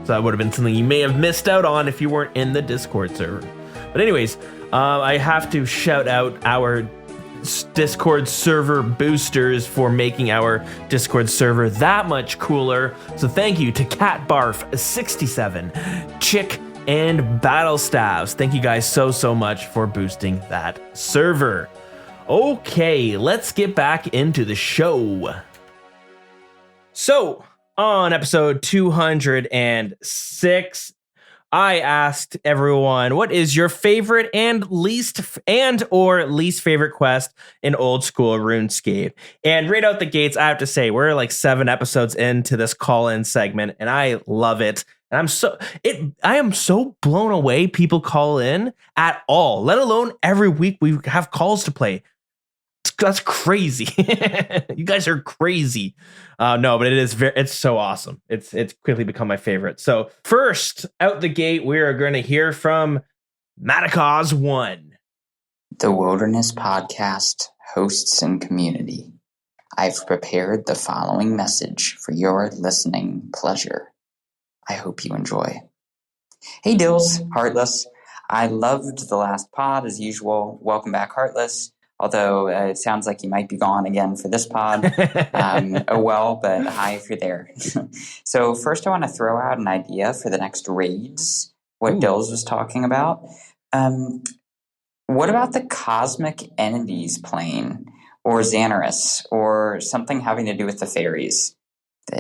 Speaker 2: So that would have been something you may have missed out on if you weren't in the Discord server. But anyways, I have to shout out our Discord server boosters for making our Discord server that much cooler. So thank you to CatBarf67, Chick, and Battlestabs. Thank you guys so much for boosting that server. Okay, let's get back into the show. So, on episode 206, I asked everyone, what is your favorite and least favorite quest in old school RuneScape? And right out the gates, I have to say, we're like 7 episodes into this call-in segment, and I love it. And I am so blown away people call in at all, let alone every week we have calls to play. That's crazy. You guys are crazy. No, but it's so awesome. It's quickly become my favorite. So first out the gate, we are going to hear from Matacause1.
Speaker 3: The Wilderness Podcast hosts and community. I've prepared the following message for your listening pleasure. I hope you enjoy. Hey Dills, Heartless. I loved the last pod as usual. Welcome back, Heartless. Although it sounds like you might be gone again for this pod. Oh well, but hi if you're there. So first I want to throw out an idea for the next raids, what Dills was talking about. What about the Cosmic Entities plane, or Xanaris, or something having to do with the fairies?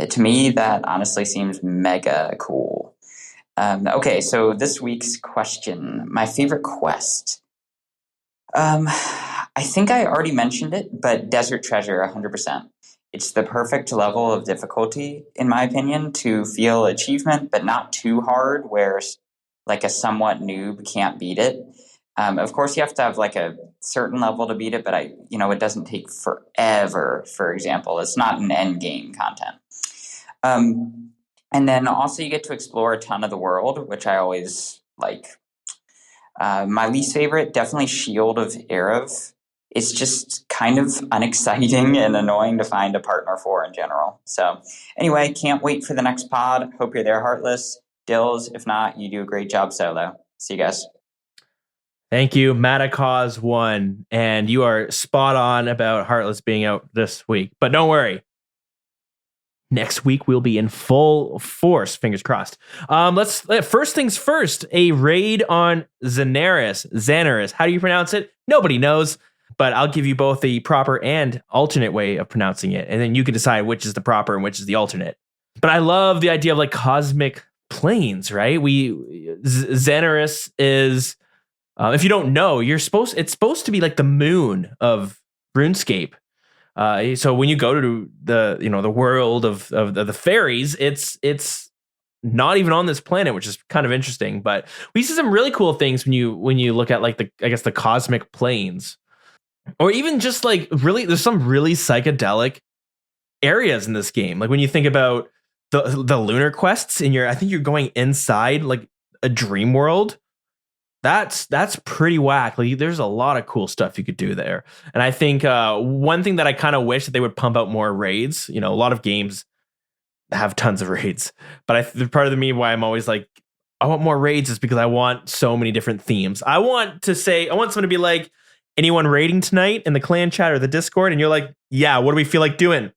Speaker 3: To me, that honestly seems mega cool. Okay, so this week's question, my favorite quest. I think I already mentioned it, but Desert Treasure, 100%. It's the perfect level of difficulty, in my opinion, to feel achievement, but not too hard, where like a somewhat noob can't beat it. Of course, you have to have like a certain level to beat it, but it doesn't take forever. For example, it's not an end game content. And then also you get to explore a ton of the world, which I always like. My least favorite, definitely Shield of Erev. It's just kind of unexciting and annoying to find a partner for in general. So anyway, can't wait for the next pod. Hope you're there, Heartless. Dills, if not, you do a great job solo. See you guys.
Speaker 2: Thank you, Matacause1. And you are spot on about Heartless being out this week. But don't worry. Next week we'll be in full force. Fingers crossed. Let's first things first. A raid on Xanaris. How do you pronounce it? Nobody knows, but I'll give you both the proper and alternate way of pronouncing it, and then you can decide which is the proper and which is the alternate. But I love the idea of like cosmic planes, right? Xanaris is, if you don't know, it's supposed to be like the moon of RuneScape. So when you go to the world of the fairies, it's not even on this planet, which is kind of interesting. But we see some really cool things when you look at like the cosmic planes, or even just like really, there's some really psychedelic areas in this game. Like when you think about the lunar quests I think you're going inside like a dream world. That's pretty whack. Like, there's a lot of cool stuff you could do there. And I think one thing that I kind of wish that they would pump out more raids. A lot of games have tons of raids, but part of me why I'm always like, I want more raids is because I want so many different themes. I want someone to be like, anyone raiding tonight in the clan chat or the Discord? And you're like, yeah, what do we feel like doing?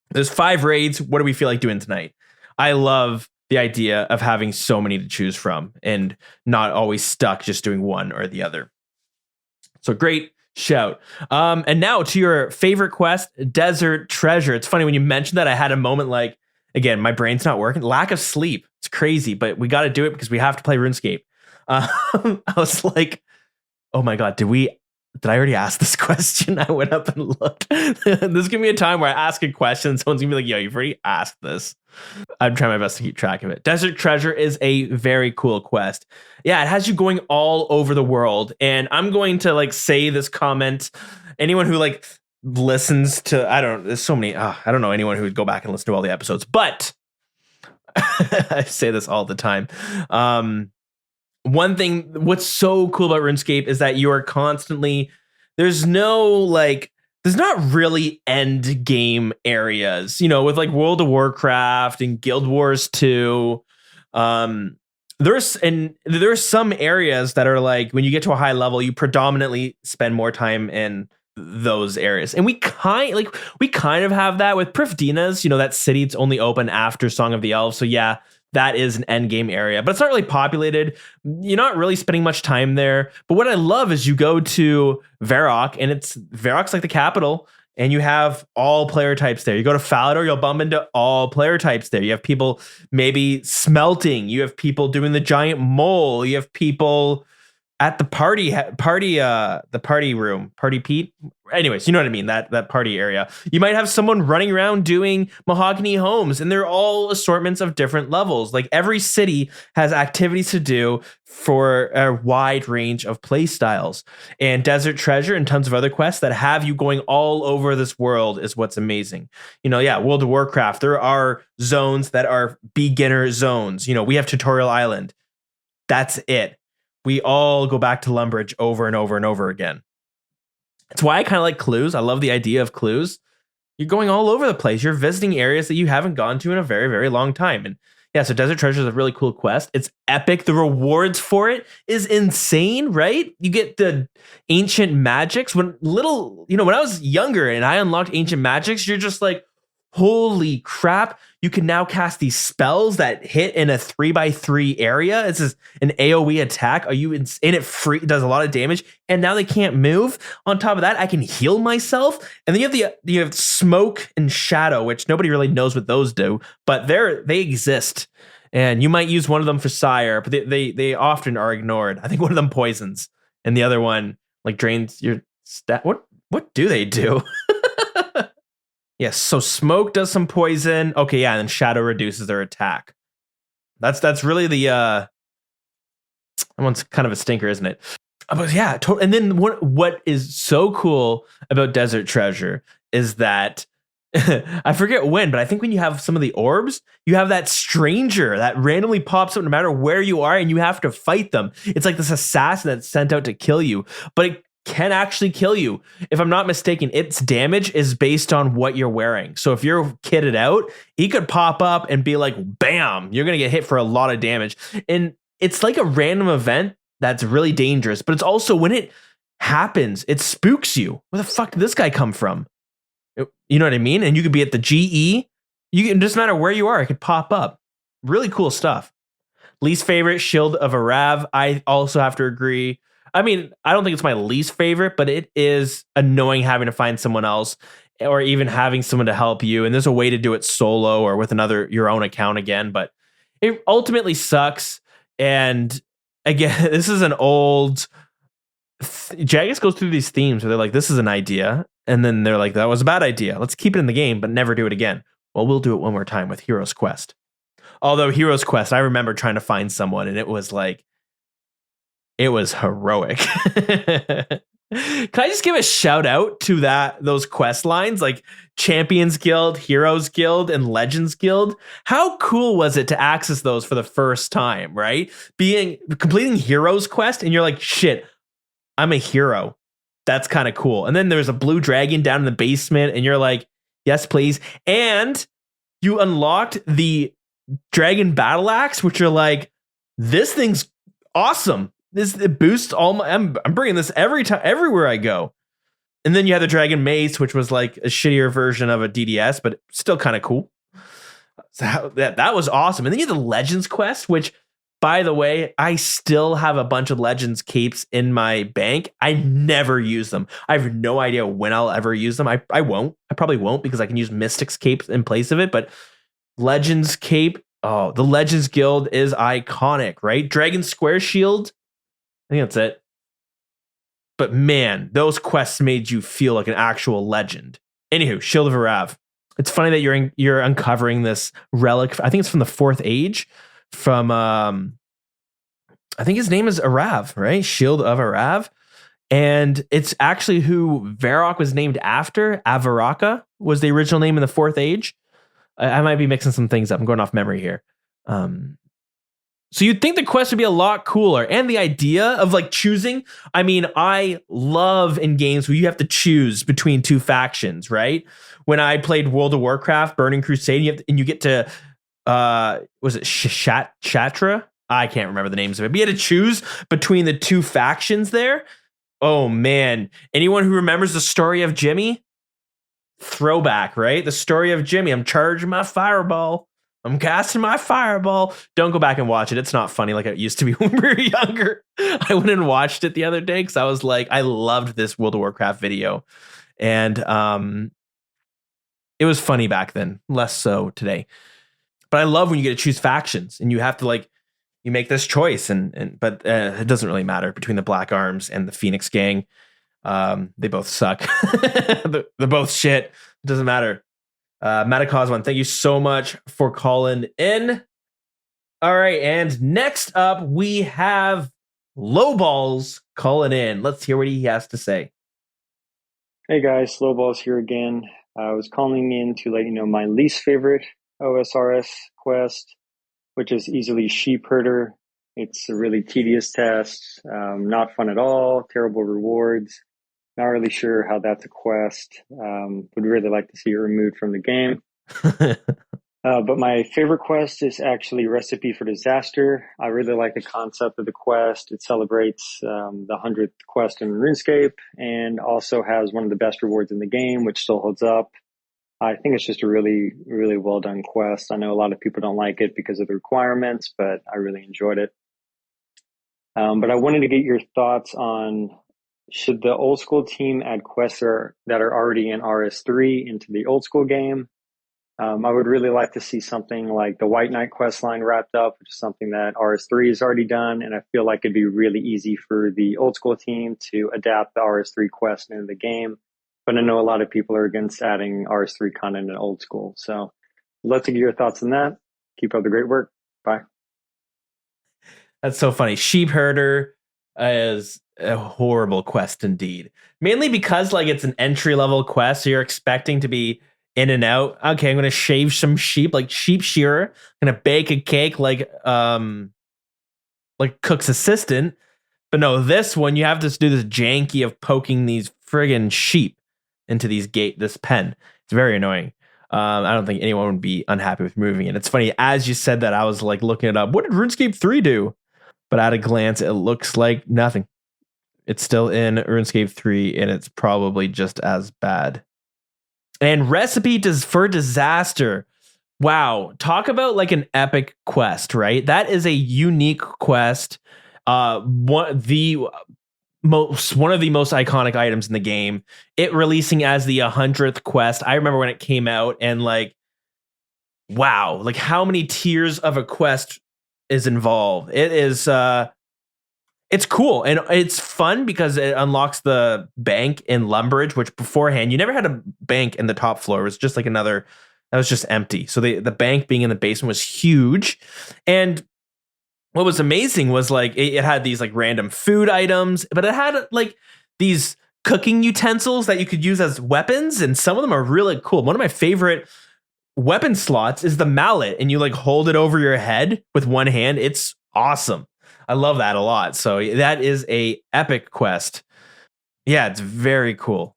Speaker 2: There's 5 raids. What do we feel like doing tonight? I love the idea of having so many to choose from and not always stuck just doing one or the other. So great shout. And now to your favorite quest, Desert Treasure. It's funny when you mentioned that, I had a moment like, again, my brain's not working. Lack of sleep. It's crazy, but we got to do it because we have to play RuneScape. I was like, oh my God, did I already ask this question? I went up and looked. This is gonna be a time where I ask a question. Someone's gonna be like, yo, you've already asked this. I'm trying my best to keep track of it. Desert Treasure is a very cool quest. Yeah, it has you going all over the world. And I'm going to like say this comment. Anyone who like listens to, there's so many, I don't know anyone who would go back and listen to all the episodes, but I say this all the time. One thing, what's so cool about RuneScape is that you are constantly, there's not really end game areas, with like World of Warcraft and Guild Wars 2. There's some areas that are like, when you get to a high level, you predominantly spend more time in those areas. And we kind of have that with Prifdina's, that city, it's only open after Song of the Elves. So yeah, that is an end game area, but it's not really populated. You're not really spending much time there. But what I love is you go to Varrock, and Varrock's like the capital, and you have all player types there. You go to Falador, you'll bump into all player types there. You have people maybe smelting. You have people doing the giant mole. You have people at the party room, Party Pete. Anyways, you know what I mean, that party area. You might have someone running around doing mahogany homes, and they're all assortments of different levels. Like every city has activities to do for a wide range of play styles. And Desert Treasure and tons of other quests that have you going all over this world is what's amazing. World of Warcraft, there are zones that are beginner zones. We have Tutorial Island. That's it. We all go back to Lumbridge over and over and over again. It's why I kind of like clues. I love the idea of clues. You're going all over the place. You're visiting areas that you haven't gone to in a very, very long time. And yeah, so Desert Treasure is a really cool quest. It's epic. The rewards for it is insane, right? You get the ancient magics. When I was younger and I unlocked ancient magics, you're just like, holy crap, you can now cast these spells that hit in a 3x3 area. It's just an AoE attack. Are you in it? It does a lot of damage, and now they can't move. On top of that, I can heal myself. And then you have smoke and shadow, which nobody really knows what those do, but they exist. And you might use one of them for Sire, but they often are ignored. I think one of them poisons, and the other one like drains your stat. What do they do? Yes, so smoke does some poison. Okay, yeah, and then shadow reduces their attack. That's really that one's kind of a stinker, isn't it? But yeah, and then what is so cool about Desert Treasure is that I forget when, but I think when you have some of the orbs, you have that stranger that randomly pops up no matter where you are, and you have to fight them. It's like this assassin that's sent out to kill you, but it can actually kill you. If I'm not mistaken, its damage is based on what you're wearing. So if you're kitted out, he could pop up and be like, bam, you're going to get hit for a lot of damage. And it's like a random event that's really dangerous, but it's also when it happens, it spooks you. Where the fuck did this guy come from? You know what I mean? And you could be at the GE. It doesn't matter where you are, it could pop up. Really cool stuff. Least favorite, Shield of Arav. I also have to agree. I mean, I don't think it's my least favorite, but it is annoying having to find someone else or even having someone to help you. And there's a way to do it solo or with your own account again, but it ultimately sucks. And again, this is an old Jagex goes through these themes where they're like, this is an idea. And then they're like, that was a bad idea. Let's keep it in the game, but never do it again. Well, we'll do it one more time with Hero's Quest. Although Hero's Quest, I remember trying to find someone and it was heroic. Can I just give a shout out to those quest lines like Champions Guild, Heroes Guild, and Legends Guild? How cool was it to access those for the first time, right? Completing Heroes Quest and you're like, shit, I'm a hero. That's kind of cool. And then there's a blue dragon down in the basement and you're like, yes, please. And you unlocked the dragon battle axe, which you're like, this thing's awesome. It boosts all my. I'm bringing this everywhere I go. And then you had the Dragon Mace, which was like a shittier version of a DDS, but still kind of cool. So that was awesome. And then you had the Legends Quest, which, by the way, I still have a bunch of Legends capes in my bank. I never use them. I have no idea when I'll ever use them. I won't. I probably won't because I can use Mystic's capes in place of it. But Legends cape. Oh, the Legends Guild is iconic, right? Dragon Square Shield. I think that's it. But man, those quests made you feel like an actual legend. Anywho, Shield of Arav. It's funny that you're uncovering this relic. I think it's from the 4th Age. From I think his name is Arav, right? Shield of Arav. And it's actually who Varrock was named after. Avaraka was the original name in the Fourth Age. I might be mixing some things up. I'm going off memory here. So you'd think the quest would be a lot cooler, and the idea of like choosing. I mean, I love in games where you have to choose between two factions, right? When I played World of Warcraft, Burning Crusade, you get to, was it Shatra? I can't remember the names of it. But you had to choose between the two factions there. Oh man, anyone who remembers the story of Jimmy? Throwback, right? The story of Jimmy. I'm charging my fireball. I'm casting my fireball. Don't go back and watch it. It's not funny like it used to be when we were younger. I went and watched it the other day because I was like, I loved this World of Warcraft video. And it was funny back then, less so today. But I love when you get to choose factions and you have to like, you make this choice. But it doesn't really matter between the Black Arms and the Phoenix Gang. They both suck. They're both shit. It doesn't matter. Matacosmon, thank you so much for calling in. All right, and next up we have Lowballs calling in. Let's hear what he has to say.
Speaker 4: Hey guys, Lowballs here again. I was calling in to let you know my least favorite OSRS quest, which is easily Sheep Herder. It's a really tedious test, not fun at all, terrible rewards. Not really sure how that's a quest. Would really like to see it removed from the game. But my favorite quest is actually Recipe for Disaster. I really like the concept of the quest. It celebrates the 100th quest in RuneScape and also has one of the best rewards in the game, which still holds up. I think it's just a really, really well done quest. I know a lot of people don't like it because of the requirements, but I really enjoyed it. But I wanted to get your thoughts on, should the old school team add quests that are already in RS3 into the old school game? I would really like to see something like the White Knight quest line wrapped up, which is something that RS3 has already done. And I feel like it'd be really easy for the old school team to adapt the RS3 quest into the game. But I know a lot of people are against adding RS3 content in old school. So I'd love to get your thoughts on that. Keep up the great work. Bye.
Speaker 2: That's so funny. Sheep Herder is a horrible quest indeed. Mainly because like it's an entry level quest, so you're expecting to be in and out. Okay, I'm gonna shave some sheep, like sheep shearer. I'm gonna bake a cake like cook's assistant. But no, this one you have to do this janky of poking these friggin' sheep into this pen. It's very annoying. I don't think anyone would be unhappy with moving it. It's funny, as you said that, I was like looking it up. What did RuneScape 3 do? But at a glance, it looks like nothing. It's still in RuneScape 3, and it's probably just as bad. And Recipe for Disaster. Wow. Talk about like an epic quest, right? That is a unique quest. One of the most iconic items in the game. It releasing as the 100th quest. I remember when it came out and like, wow, like how many tiers of a quest is involved. It is it's cool and it's fun because it unlocks the bank in Lumbridge, which beforehand you never had a bank in the top floor. It was just like that was just empty. So the bank being in the basement was huge. And what was amazing was like it had these like random food items, but it had like these cooking utensils that you could use as weapons, and some of them are really cool. One of my favorite weapon slots is the mallet, and you like hold it over your head with one hand. It's awesome. I love that a lot. So that is a epic quest. Yeah, it's very cool.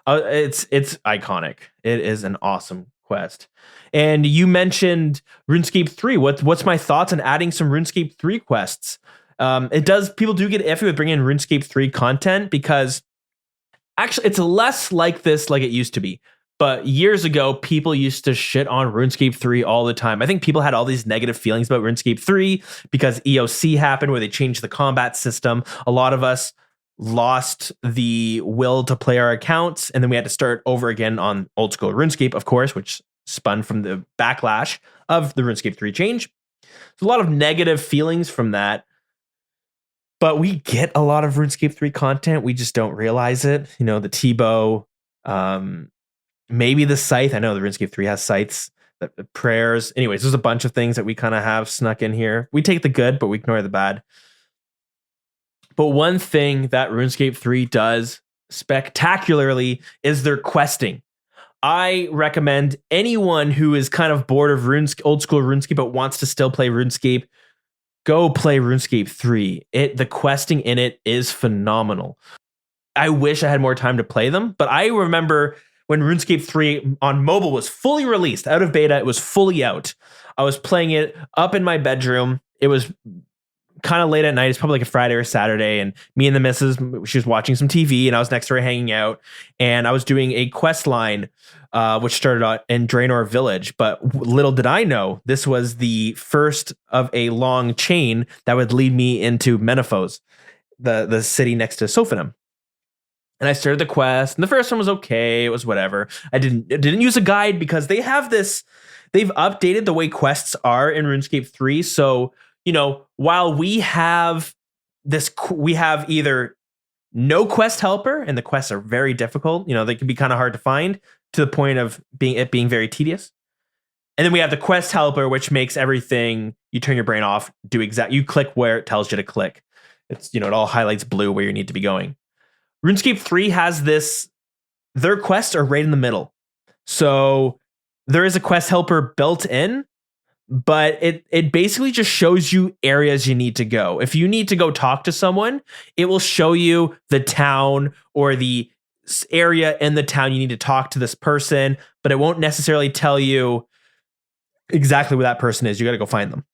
Speaker 2: It's iconic. It is an awesome quest. And you mentioned RuneScape 3. What's my thoughts on adding some RuneScape 3 quests? People do get iffy with bringing in RuneScape 3 content because actually it's less like this like it used to be. But years ago, people used to shit on RuneScape 3 all the time. I think people had all these negative feelings about RuneScape 3 because EOC happened where they changed the combat system. A lot of us lost the will to play our accounts, and then we had to start over again on old school RuneScape, of course, which spun from the backlash of the RuneScape 3 change. So a lot of negative feelings from that. But we get a lot of RuneScape 3 content. We just don't realize it. You know, the T-bow, maybe the scythe. I know the RuneScape 3 has scythes, the prayers. Anyways, there's a bunch of things that we kind of have snuck in here. We take the good, but we ignore the bad. But one thing that RuneScape 3 does spectacularly is their questing. I recommend anyone who is kind of bored of old school RuneScape but wants to still play RuneScape, go play RuneScape 3. The questing in it is phenomenal. I wish I had more time to play them, but I remember when RuneScape 3 on mobile was fully released, out of beta, it was fully out. I was playing it up in my bedroom. It was kind of late at night. It's probably like a Friday or Saturday, and me and the missus, she was watching some TV, and I was next to her hanging out, and I was doing a quest line, which started out in Draenor Village. But little did I know, this was the first of a long chain that would lead me into Menaphos, the city next to Sophanum. And I started the quest, and the first one was okay. It was whatever. I didn't use a guide because they've updated the way quests are in RuneScape 3. So, while we have either no quest helper, and the quests are very difficult. They can be kind of hard to find to the point of being very tedious. And then we have the quest helper, which makes everything, you turn your brain off, you click where it tells you to click. It's, it all highlights blue where you need to be going. RuneScape 3 has this, their quests are right in the middle. So there is a quest helper built in, but it basically just shows you areas you need to go. If you need to go talk to someone, it will show you the town or the area in the town you need to talk to this person, but it won't necessarily tell you exactly where that person is. You got to go find them.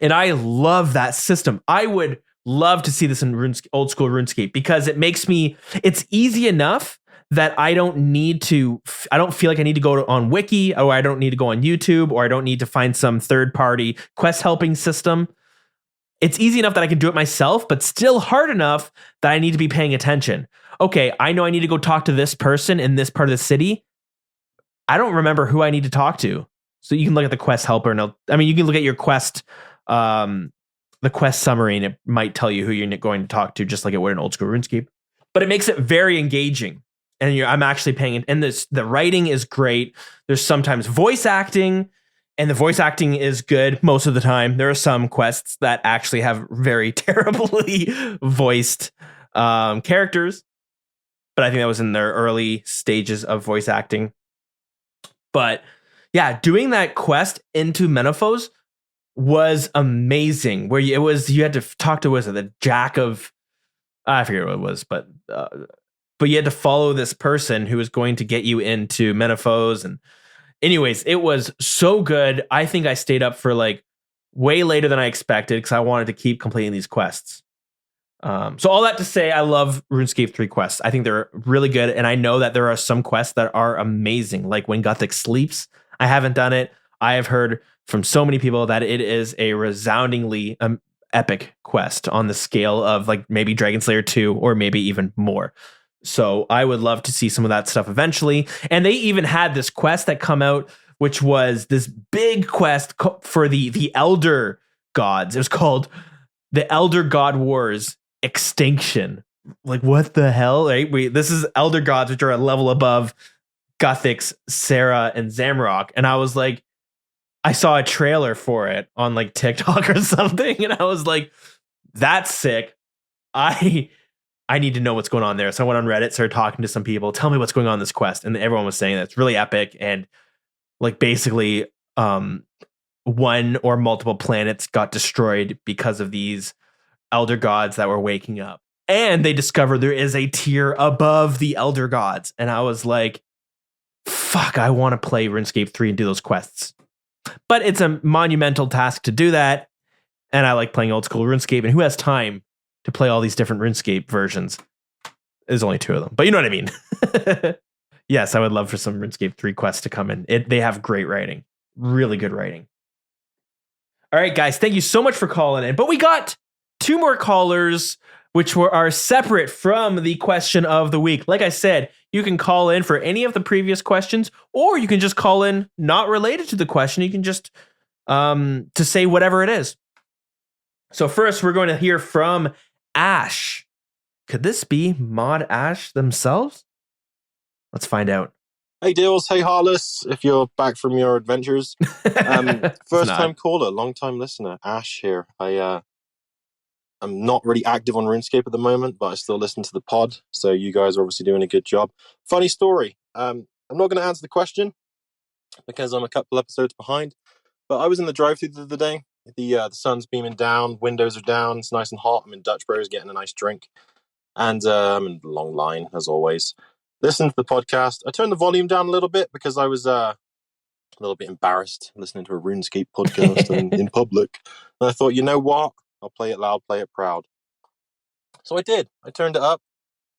Speaker 2: And I love that system. I would love to see this in old school RuneScape because it's easy enough that I don't feel like I need to go on Wiki, or I don't need to go on YouTube, or I don't need to find some third-party quest helping system. It's easy enough that I can do it myself, but still hard enough that I need to be paying attention. Okay, I know I need to go talk to this person in this part of the city. I don't remember who I need to talk to. So you can look at the quest helper, and you can look at your quest, the quest summary, and it might tell you who you're going to talk to, just like it would in old school RuneScape. But it makes it very engaging. And I'm actually paying it. And the writing is great. There's sometimes voice acting, and the voice acting is good most of the time. There are some quests that actually have very terribly voiced characters, but I think that was in their early stages of voice acting. But yeah, doing that quest into Menaphos was amazing. Where you had to talk to the Jack of, I forget what it was, but you had to follow this person who was going to get you into Menaphos. And anyways, it was so good. I think I stayed up for like way later than I expected because I wanted to keep completing these quests. So all that to say, I love RuneScape 3 quests. I think they're really good. And I know that there are some quests that are amazing. Like when Gothic sleeps, I haven't done it. I have heard from so many people that it is a resoundingly epic quest on the scale of like maybe Dragon Slayer 2 or maybe even more. So I would love to see some of that stuff eventually. And they even had this quest that come out, which was this big quest for the Elder Gods. It was called the Elder God Wars Extinction. Like, what the hell? Right? This is Elder Gods, which are a level above Guthix, Sarah, and Zamrock. And I was like, I saw a trailer for it on like TikTok or something. And I was like, that's sick. I need to know what's going on there. So I went on Reddit, started talking to some people, tell me what's going on in this quest. And everyone was saying that it's really epic. And like basically one or multiple planets got destroyed because of these elder gods that were waking up. And they discovered there is a tier above the elder gods. And I was like, fuck, I want to play RuneScape 3 and do those quests. But it's a monumental task to do that. And I like playing old school RuneScape. And who has time to play all these different RuneScape versions? There's only 2 of them, but you know what I mean. Yes, I would love for some RuneScape 3 quests to come in. They have great writing, really good writing. All right, guys, thank you so much for calling in. But we got 2 more callers, which are separate from the question of the week. Like I said, you can call in for any of the previous questions, or you can just call in not related to the question. You can just to say whatever it is. So first, we're going to hear from Ash. Could this be Mod Ash themselves? Let's find out.
Speaker 5: Hey Dills, hey Heartless, if you're back from your adventures. First time caller, long time listener, Ash here. I'm not really active on RuneScape at the moment, but I still listen to the pod. So you guys are obviously doing a good job. Funny story. I'm not going to answer the question because I'm a couple episodes behind. But I was in the drive-thru the other day. The sun's beaming down, windows are down, it's nice and hot. I'm in Dutch Bros getting a nice drink, and I'm in a long line as always. Listen to the podcast. I turned the volume down a little bit because I was a little bit embarrassed listening to a RuneScape podcast in public. And I thought, you know what? I'll play it loud, play it proud. So I did. I turned it up,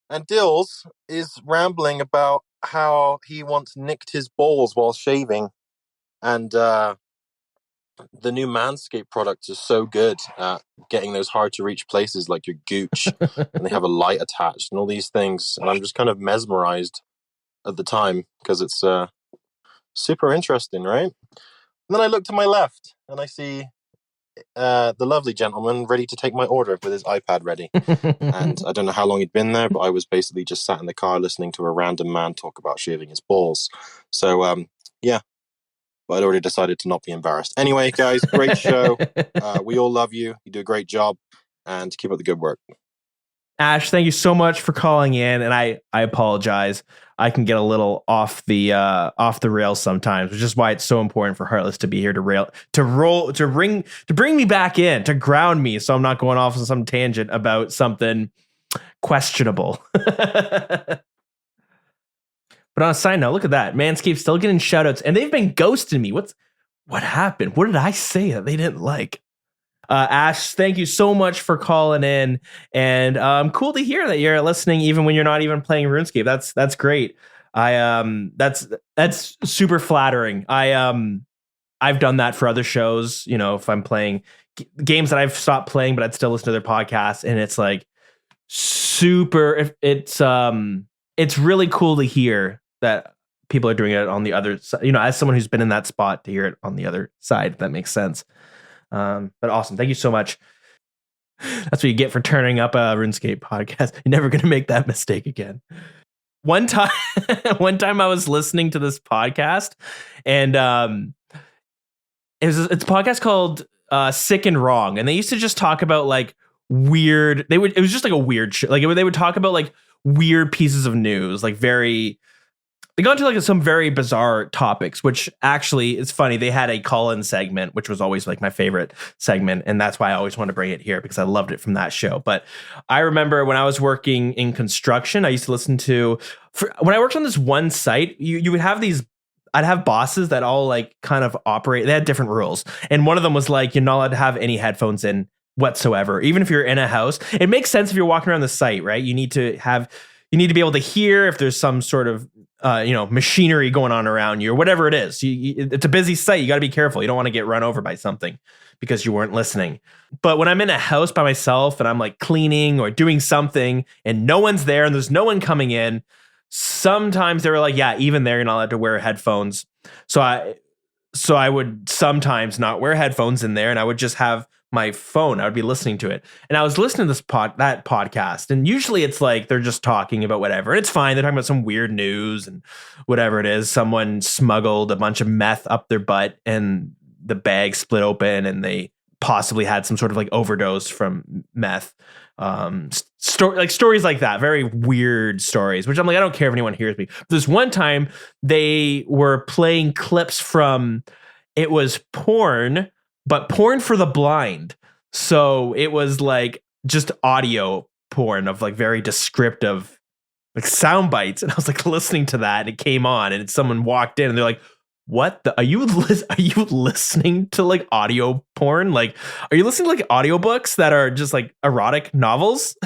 Speaker 5: and Dills is rambling about how he once nicked his balls while shaving, and the new Manscaped product is so good at getting those hard to reach places like your gooch, and they have a light attached and all these things. And I'm just kind of mesmerized at the time because it's super interesting, right? And then I look to my left and I see the lovely gentleman ready to take my order with his iPad ready. And I don't know how long he'd been there, but I was basically just sat in the car listening to a random man talk about shaving his balls. So, yeah. But I'd already decided to not be embarrassed. Anyway, guys, great show. We all love you. You do a great job. And keep up the good work.
Speaker 2: Ash, thank you so much for calling in, and I apologize. I can get a little off the rails sometimes, which is why it's so important for Heartless to be here to bring me back in, to ground me, so I'm not going off on some tangent about something questionable. But on a side note, look at that. Manscaped still getting shoutouts, and they've been ghosting me. What happened? What did I say that they didn't like? Ash, thank you so much for calling in, and cool to hear that you're listening even when you're not even playing RuneScape. That's great. That's super flattering. I've done that for other shows. You know, if I'm playing games that I've stopped playing, but I'd still listen to their podcasts, and it's like super. It's really cool to hear that people are doing it on the other side. You know, as someone who's been in that spot, to hear it on the other side, if that makes sense. But awesome. Thank you so much. That's what you get for turning up a RuneScape podcast. You're never going to make that mistake again. One time I was listening to this podcast, and it's a podcast called Sick and Wrong. And they used to just talk about like weird, it was just like a weird show. Like they would talk about like weird pieces of news, like they got into like some very bizarre topics, which actually is funny. They had a call-in segment, which was always like my favorite segment. And that's why I always want to bring it here, because I loved it from that show. But I remember when I was working in construction, I used to listen to, when I worked on this one site, you would have these, I'd have bosses that all like kind of operate. They had different rules. And one of them was like, you're not allowed to have any headphones in whatsoever, even if you're in a house. It makes sense if you're walking around the site, right? You need to be able to hear if there's some sort of machinery going on around you or whatever it is. It's a busy site. You got to be careful. You don't want to get run over by something because you weren't listening. But when I'm in a house by myself and I'm like cleaning or doing something and no one's there and there's no one coming in, sometimes they were like, yeah, even there, you're not allowed to wear headphones. So I would sometimes not wear headphones in there, and I would just have my phone. I would be listening to it. And I was listening to that podcast. And usually it's like they're just talking about whatever. And it's fine. They're talking about some weird news and whatever it is. Someone smuggled a bunch of meth up their butt and the bag split open and they possibly had some sort of like overdose from meth. Stories like that, very weird stories, which I'm like, I don't care if anyone hears me. This one time they were playing clips from, it was porn, but porn for the blind. So it was like just audio porn of like very descriptive like sound bites. And I was like listening to that and it came on and someone walked in and they're like, what are you listening to like audio porn? Like, are you listening to like audiobooks that are just like erotic novels?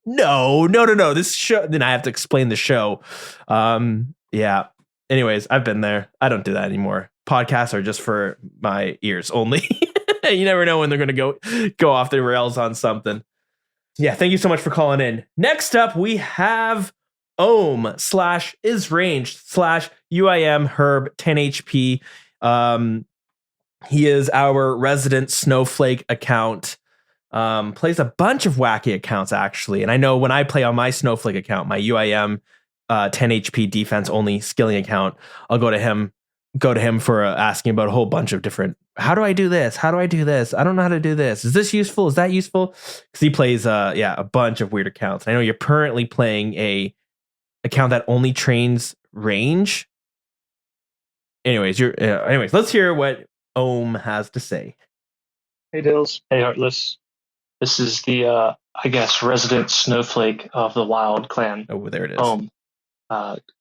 Speaker 2: No. This show, then I have to explain the show. Yeah. Anyways, I've been there. I don't do that anymore. Podcasts are just for my ears only. You never know when they're going to go off the rails on something. Yeah. Thank you so much for calling in. Next up, we have Ohm/IsRanged/UIM Herb 10 HP. He is our resident Snowflake account. Plays a bunch of wacky accounts actually. And I know when I play on my Snowflake account, my UIM 10 HP defense only skilling account, I'll go to him for asking about a whole bunch of different how do I do this? How do I do this? I don't know how to do this. Is this useful? Is that useful? Because he plays a bunch of weird accounts. I know you're currently playing a account that only trains range. Anyways, let's hear what Ohm has to say.
Speaker 6: Hey Dills. Hey Heartless. This is the I guess resident snowflake of the Wild clan.
Speaker 2: Oh, there it is.
Speaker 6: Ohm.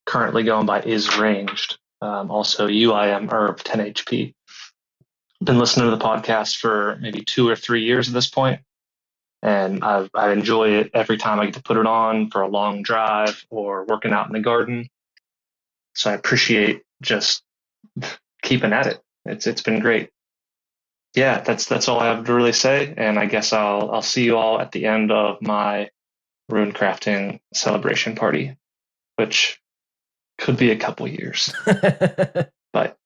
Speaker 6: Currently going by is ranged. Also UIM Herb 10 HP. Been listening to the podcast for maybe 2 or 3 years at this point, and I enjoy it every time I get to put it on for a long drive or working out in the garden. So I appreciate just keeping at it. It's been great. Yeah, that's all I have to really say, and I guess I'll see you all at the end of my rune crafting celebration party, which could be a couple years. But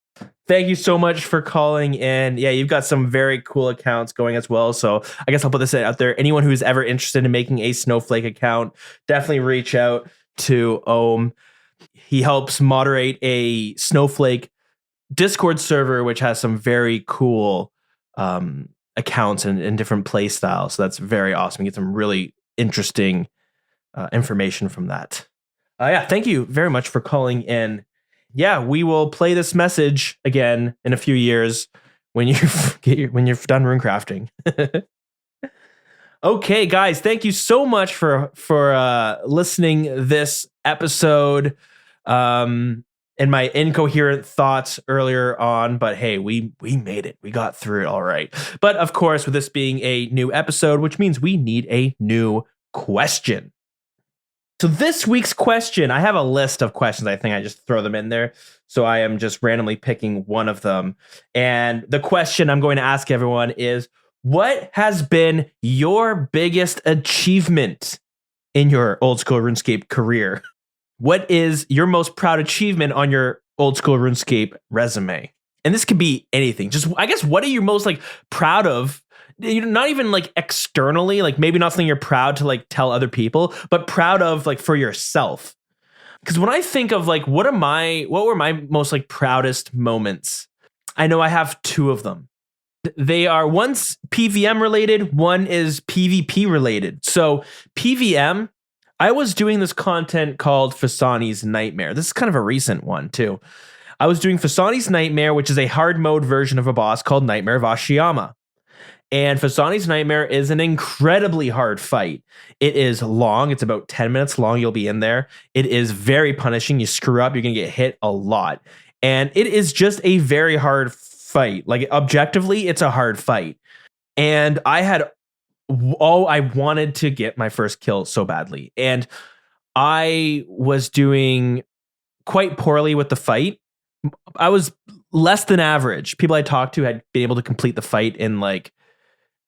Speaker 2: thank you so much for calling in. Yeah, you've got some very cool accounts going as well. So I guess I'll put this out there. Anyone who's ever interested in making a Snowflake account, definitely reach out to Ohm. He helps moderate a Snowflake Discord server, which has some very cool accounts and different play styles. So that's very awesome. You get some really interesting information from that. Yeah, thank you very much for calling in. Yeah, we will play this message again in a few years when you're done rune crafting. Okay, guys, thank you so much for listening this episode. And my incoherent thoughts earlier on, but hey, we made it. We got through it all right. But of course, with this being a new episode, which means we need a new question. So this week's question, I have a list of questions. I think I just throw them in there. So I am just randomly picking one of them. And the question I'm going to ask everyone is, what has been your biggest achievement in your old school RuneScape career? What is your most proud achievement on your old school RuneScape resume? And this could be anything. Just, I guess, what are you most proud of? Not even externally, maybe not something you're proud to tell other people, but proud of for yourself. Because when I think of what were my most proudest moments, I know I have two of them. They are, one's PVM related, one is PvP related. So PVM, I was doing this content called Fasani's Nightmare. This is kind of a recent one too. I was doing Fasani's Nightmare, which is a hard mode version of a boss called Nightmare of Ashiyama. And Fasani's Nightmare is an incredibly hard fight. It is long. It's about 10 minutes long. You'll be in there. It is very punishing. You screw up, you're going to get hit a lot. And it is just a very hard fight. Objectively, it's a hard fight. And I wanted to get my first kill so badly. And I was doing quite poorly with the fight. I was less than average. People I talked to had been able to complete the fight in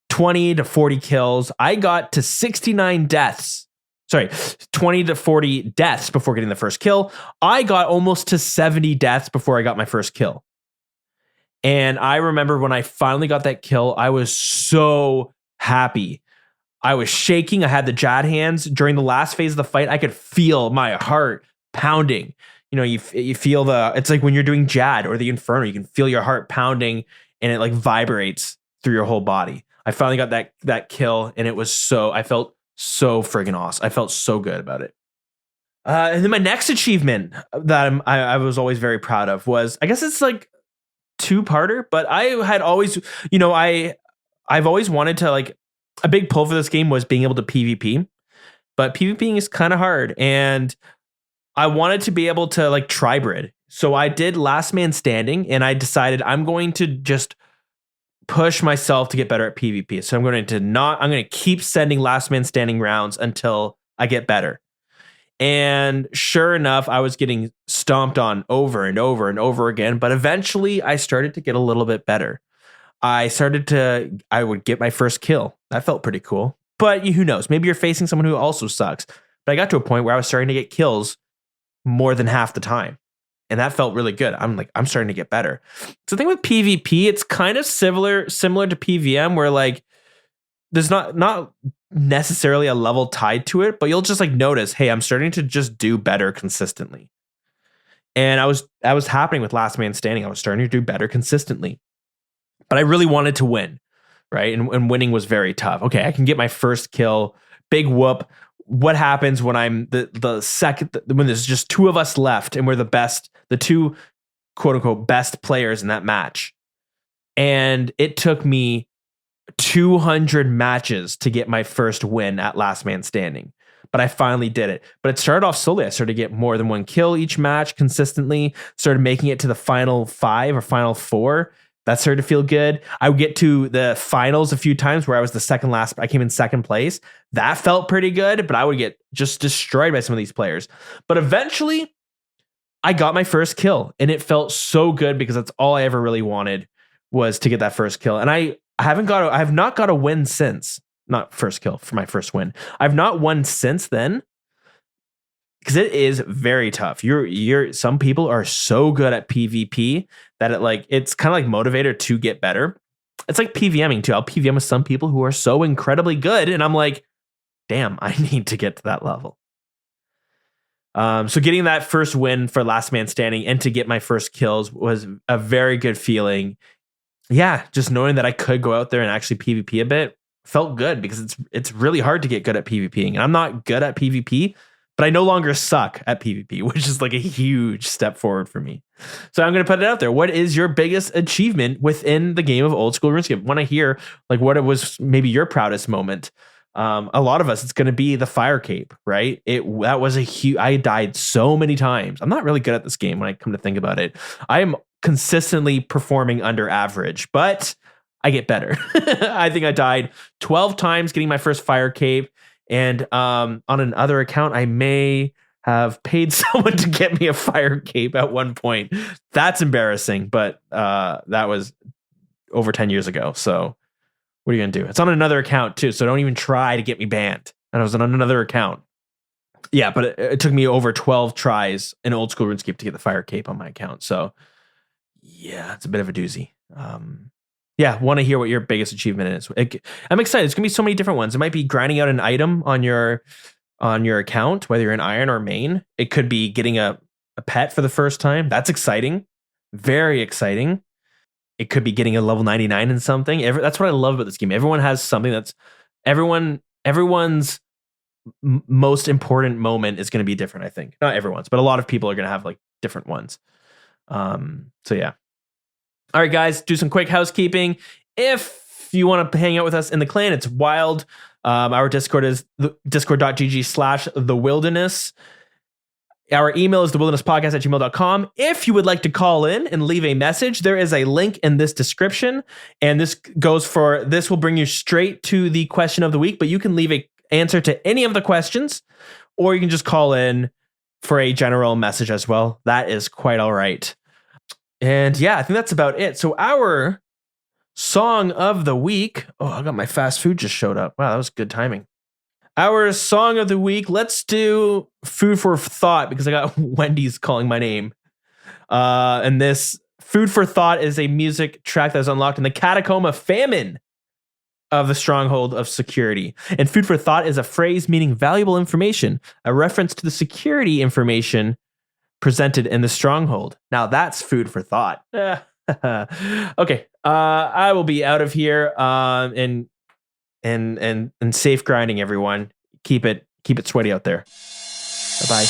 Speaker 2: 20 to 40 kills. I got to 69 deaths. Sorry, 20 to 40 deaths before getting the first kill. I got almost to 70 deaths before I got my first kill. And I remember when I finally got that kill, I was so happy. I was shaking. I had the Jad hands. During the last phase of the fight, I could feel my heart pounding. You feel it's like when you're doing Jad or the Inferno, you can feel your heart pounding and it vibrates through your whole body. I finally got that kill, and I felt so friggin' awesome. I felt so good about it. And then my next achievement that I was always very proud of was, I guess it's two-parter, but I had always, I've always wanted to a big pull for this game was being able to PvP, but PvPing is kind of hard, and I wanted to be able to tribrid. So I did Last Man Standing, and I decided I'm going to just push myself to get better at PvP. So I'm going to keep sending Last Man Standing rounds until I get better. And sure enough, I was getting stomped on over and over and over again, but eventually I started to get a little bit better. I would get my first kill. That felt pretty cool. But who knows? Maybe you're facing someone who also sucks. But I got to a point where I was starting to get kills more than half the time. And that felt really good. I'm starting to get better. So the thing with PvP, it's kind of similar to PVM, where there's not necessarily a level tied to it, but you'll just notice, hey, I'm starting to just do better consistently. And that was happening with Last Man Standing. I was starting to do better consistently. but I really wanted to win, right? And winning was very tough. Okay, I can get my first kill, big whoop. What happens when I'm the second, when there's just two of us left and we're the two quote unquote best players in that match? And it took me 200 matches to get my first win at Last Man Standing. But I finally did it. But it started off slowly. I started to get more than one kill each match consistently, started making it to the final 5 or final 4. That started to feel good. I would get to the finals a few times where I was the second last. I came in second place. That felt pretty good, but I would get just destroyed by some of these players. But eventually, I got my first kill, and it felt so good because that's all I ever really wanted was to get that first kill. And I have not got a win since. Not first kill for my first win. I've not won since then because it is very tough. Some people are so good at PvP that it's kind of like motivator to get better. It's like PVMing too. I'll PVM with some people who are so incredibly good, and I'm like, damn, I need to get to that level. So getting that first win for Last Man Standing and to get my first kills was a very good feeling. Yeah, just knowing that I could go out there and actually PvP a bit felt good because it's really hard to get good at PvPing. And I'm not good at PvP, but I no longer suck at PvP, which is like a huge step forward for me. So I'm going to put it out there. What is your biggest achievement within the game of old school RuneScape? I want to hear like what it was maybe your proudest moment. A lot of us, it's going to be the fire cape, right? That was a huge. I died so many times. I'm not really good at this game when I come to think about it. I am consistently performing under average, but I get better. I think I died 12 times getting my first fire cape, and on another account, I may have paid someone to get me a fire cape at one point. That's embarrassing, but that was over 10 years ago. So what are you going to do? It's on another account too, so don't even try to get me banned. And I was on another account. Yeah, but it took me over 12 tries in old school RuneScape to get the fire cape on my account. So yeah, it's a bit of a doozy. Yeah, want to hear what your biggest achievement is. I'm excited. It's going to be so many different ones. It might be grinding out an item on your account, whether you're in Iron or Main. It could be getting a pet for the first time. That's exciting. Very exciting. It could be getting a level 99 in something. That's what I love about this game. Everyone has something that's everyone's most important moment is going to be different, I think. Not everyone's, but a lot of people are going to have like different ones. So yeah. All right, guys, do some quick housekeeping. If you want to hang out with us in the clan, it's wild. Our Discord is discord.gg/thewilderness. Our email is thewildernesspodcast@gmail.com. If you would like to call in and leave a message, there is a link in this description. And this will bring you straight to the question of the week, but you can leave an answer to any of the questions, or you can just call in for a general message as well. That is quite all right. And yeah, I think that's about it. So our song of the week. Oh, I got my fast food just showed up. Wow, that was good timing. Our song of the week. Let's do Food for Thought because I got Wendy's calling my name. And this Food for Thought is a music track that is unlocked in the Catacomb of Famine of the Stronghold of Security. And Food for Thought is a phrase meaning valuable information, a reference to the security information presented in the Stronghold. Now that's food for thought. Okay, I will be out of here. And safe grinding, everyone. Keep it sweaty out there. Bye bye.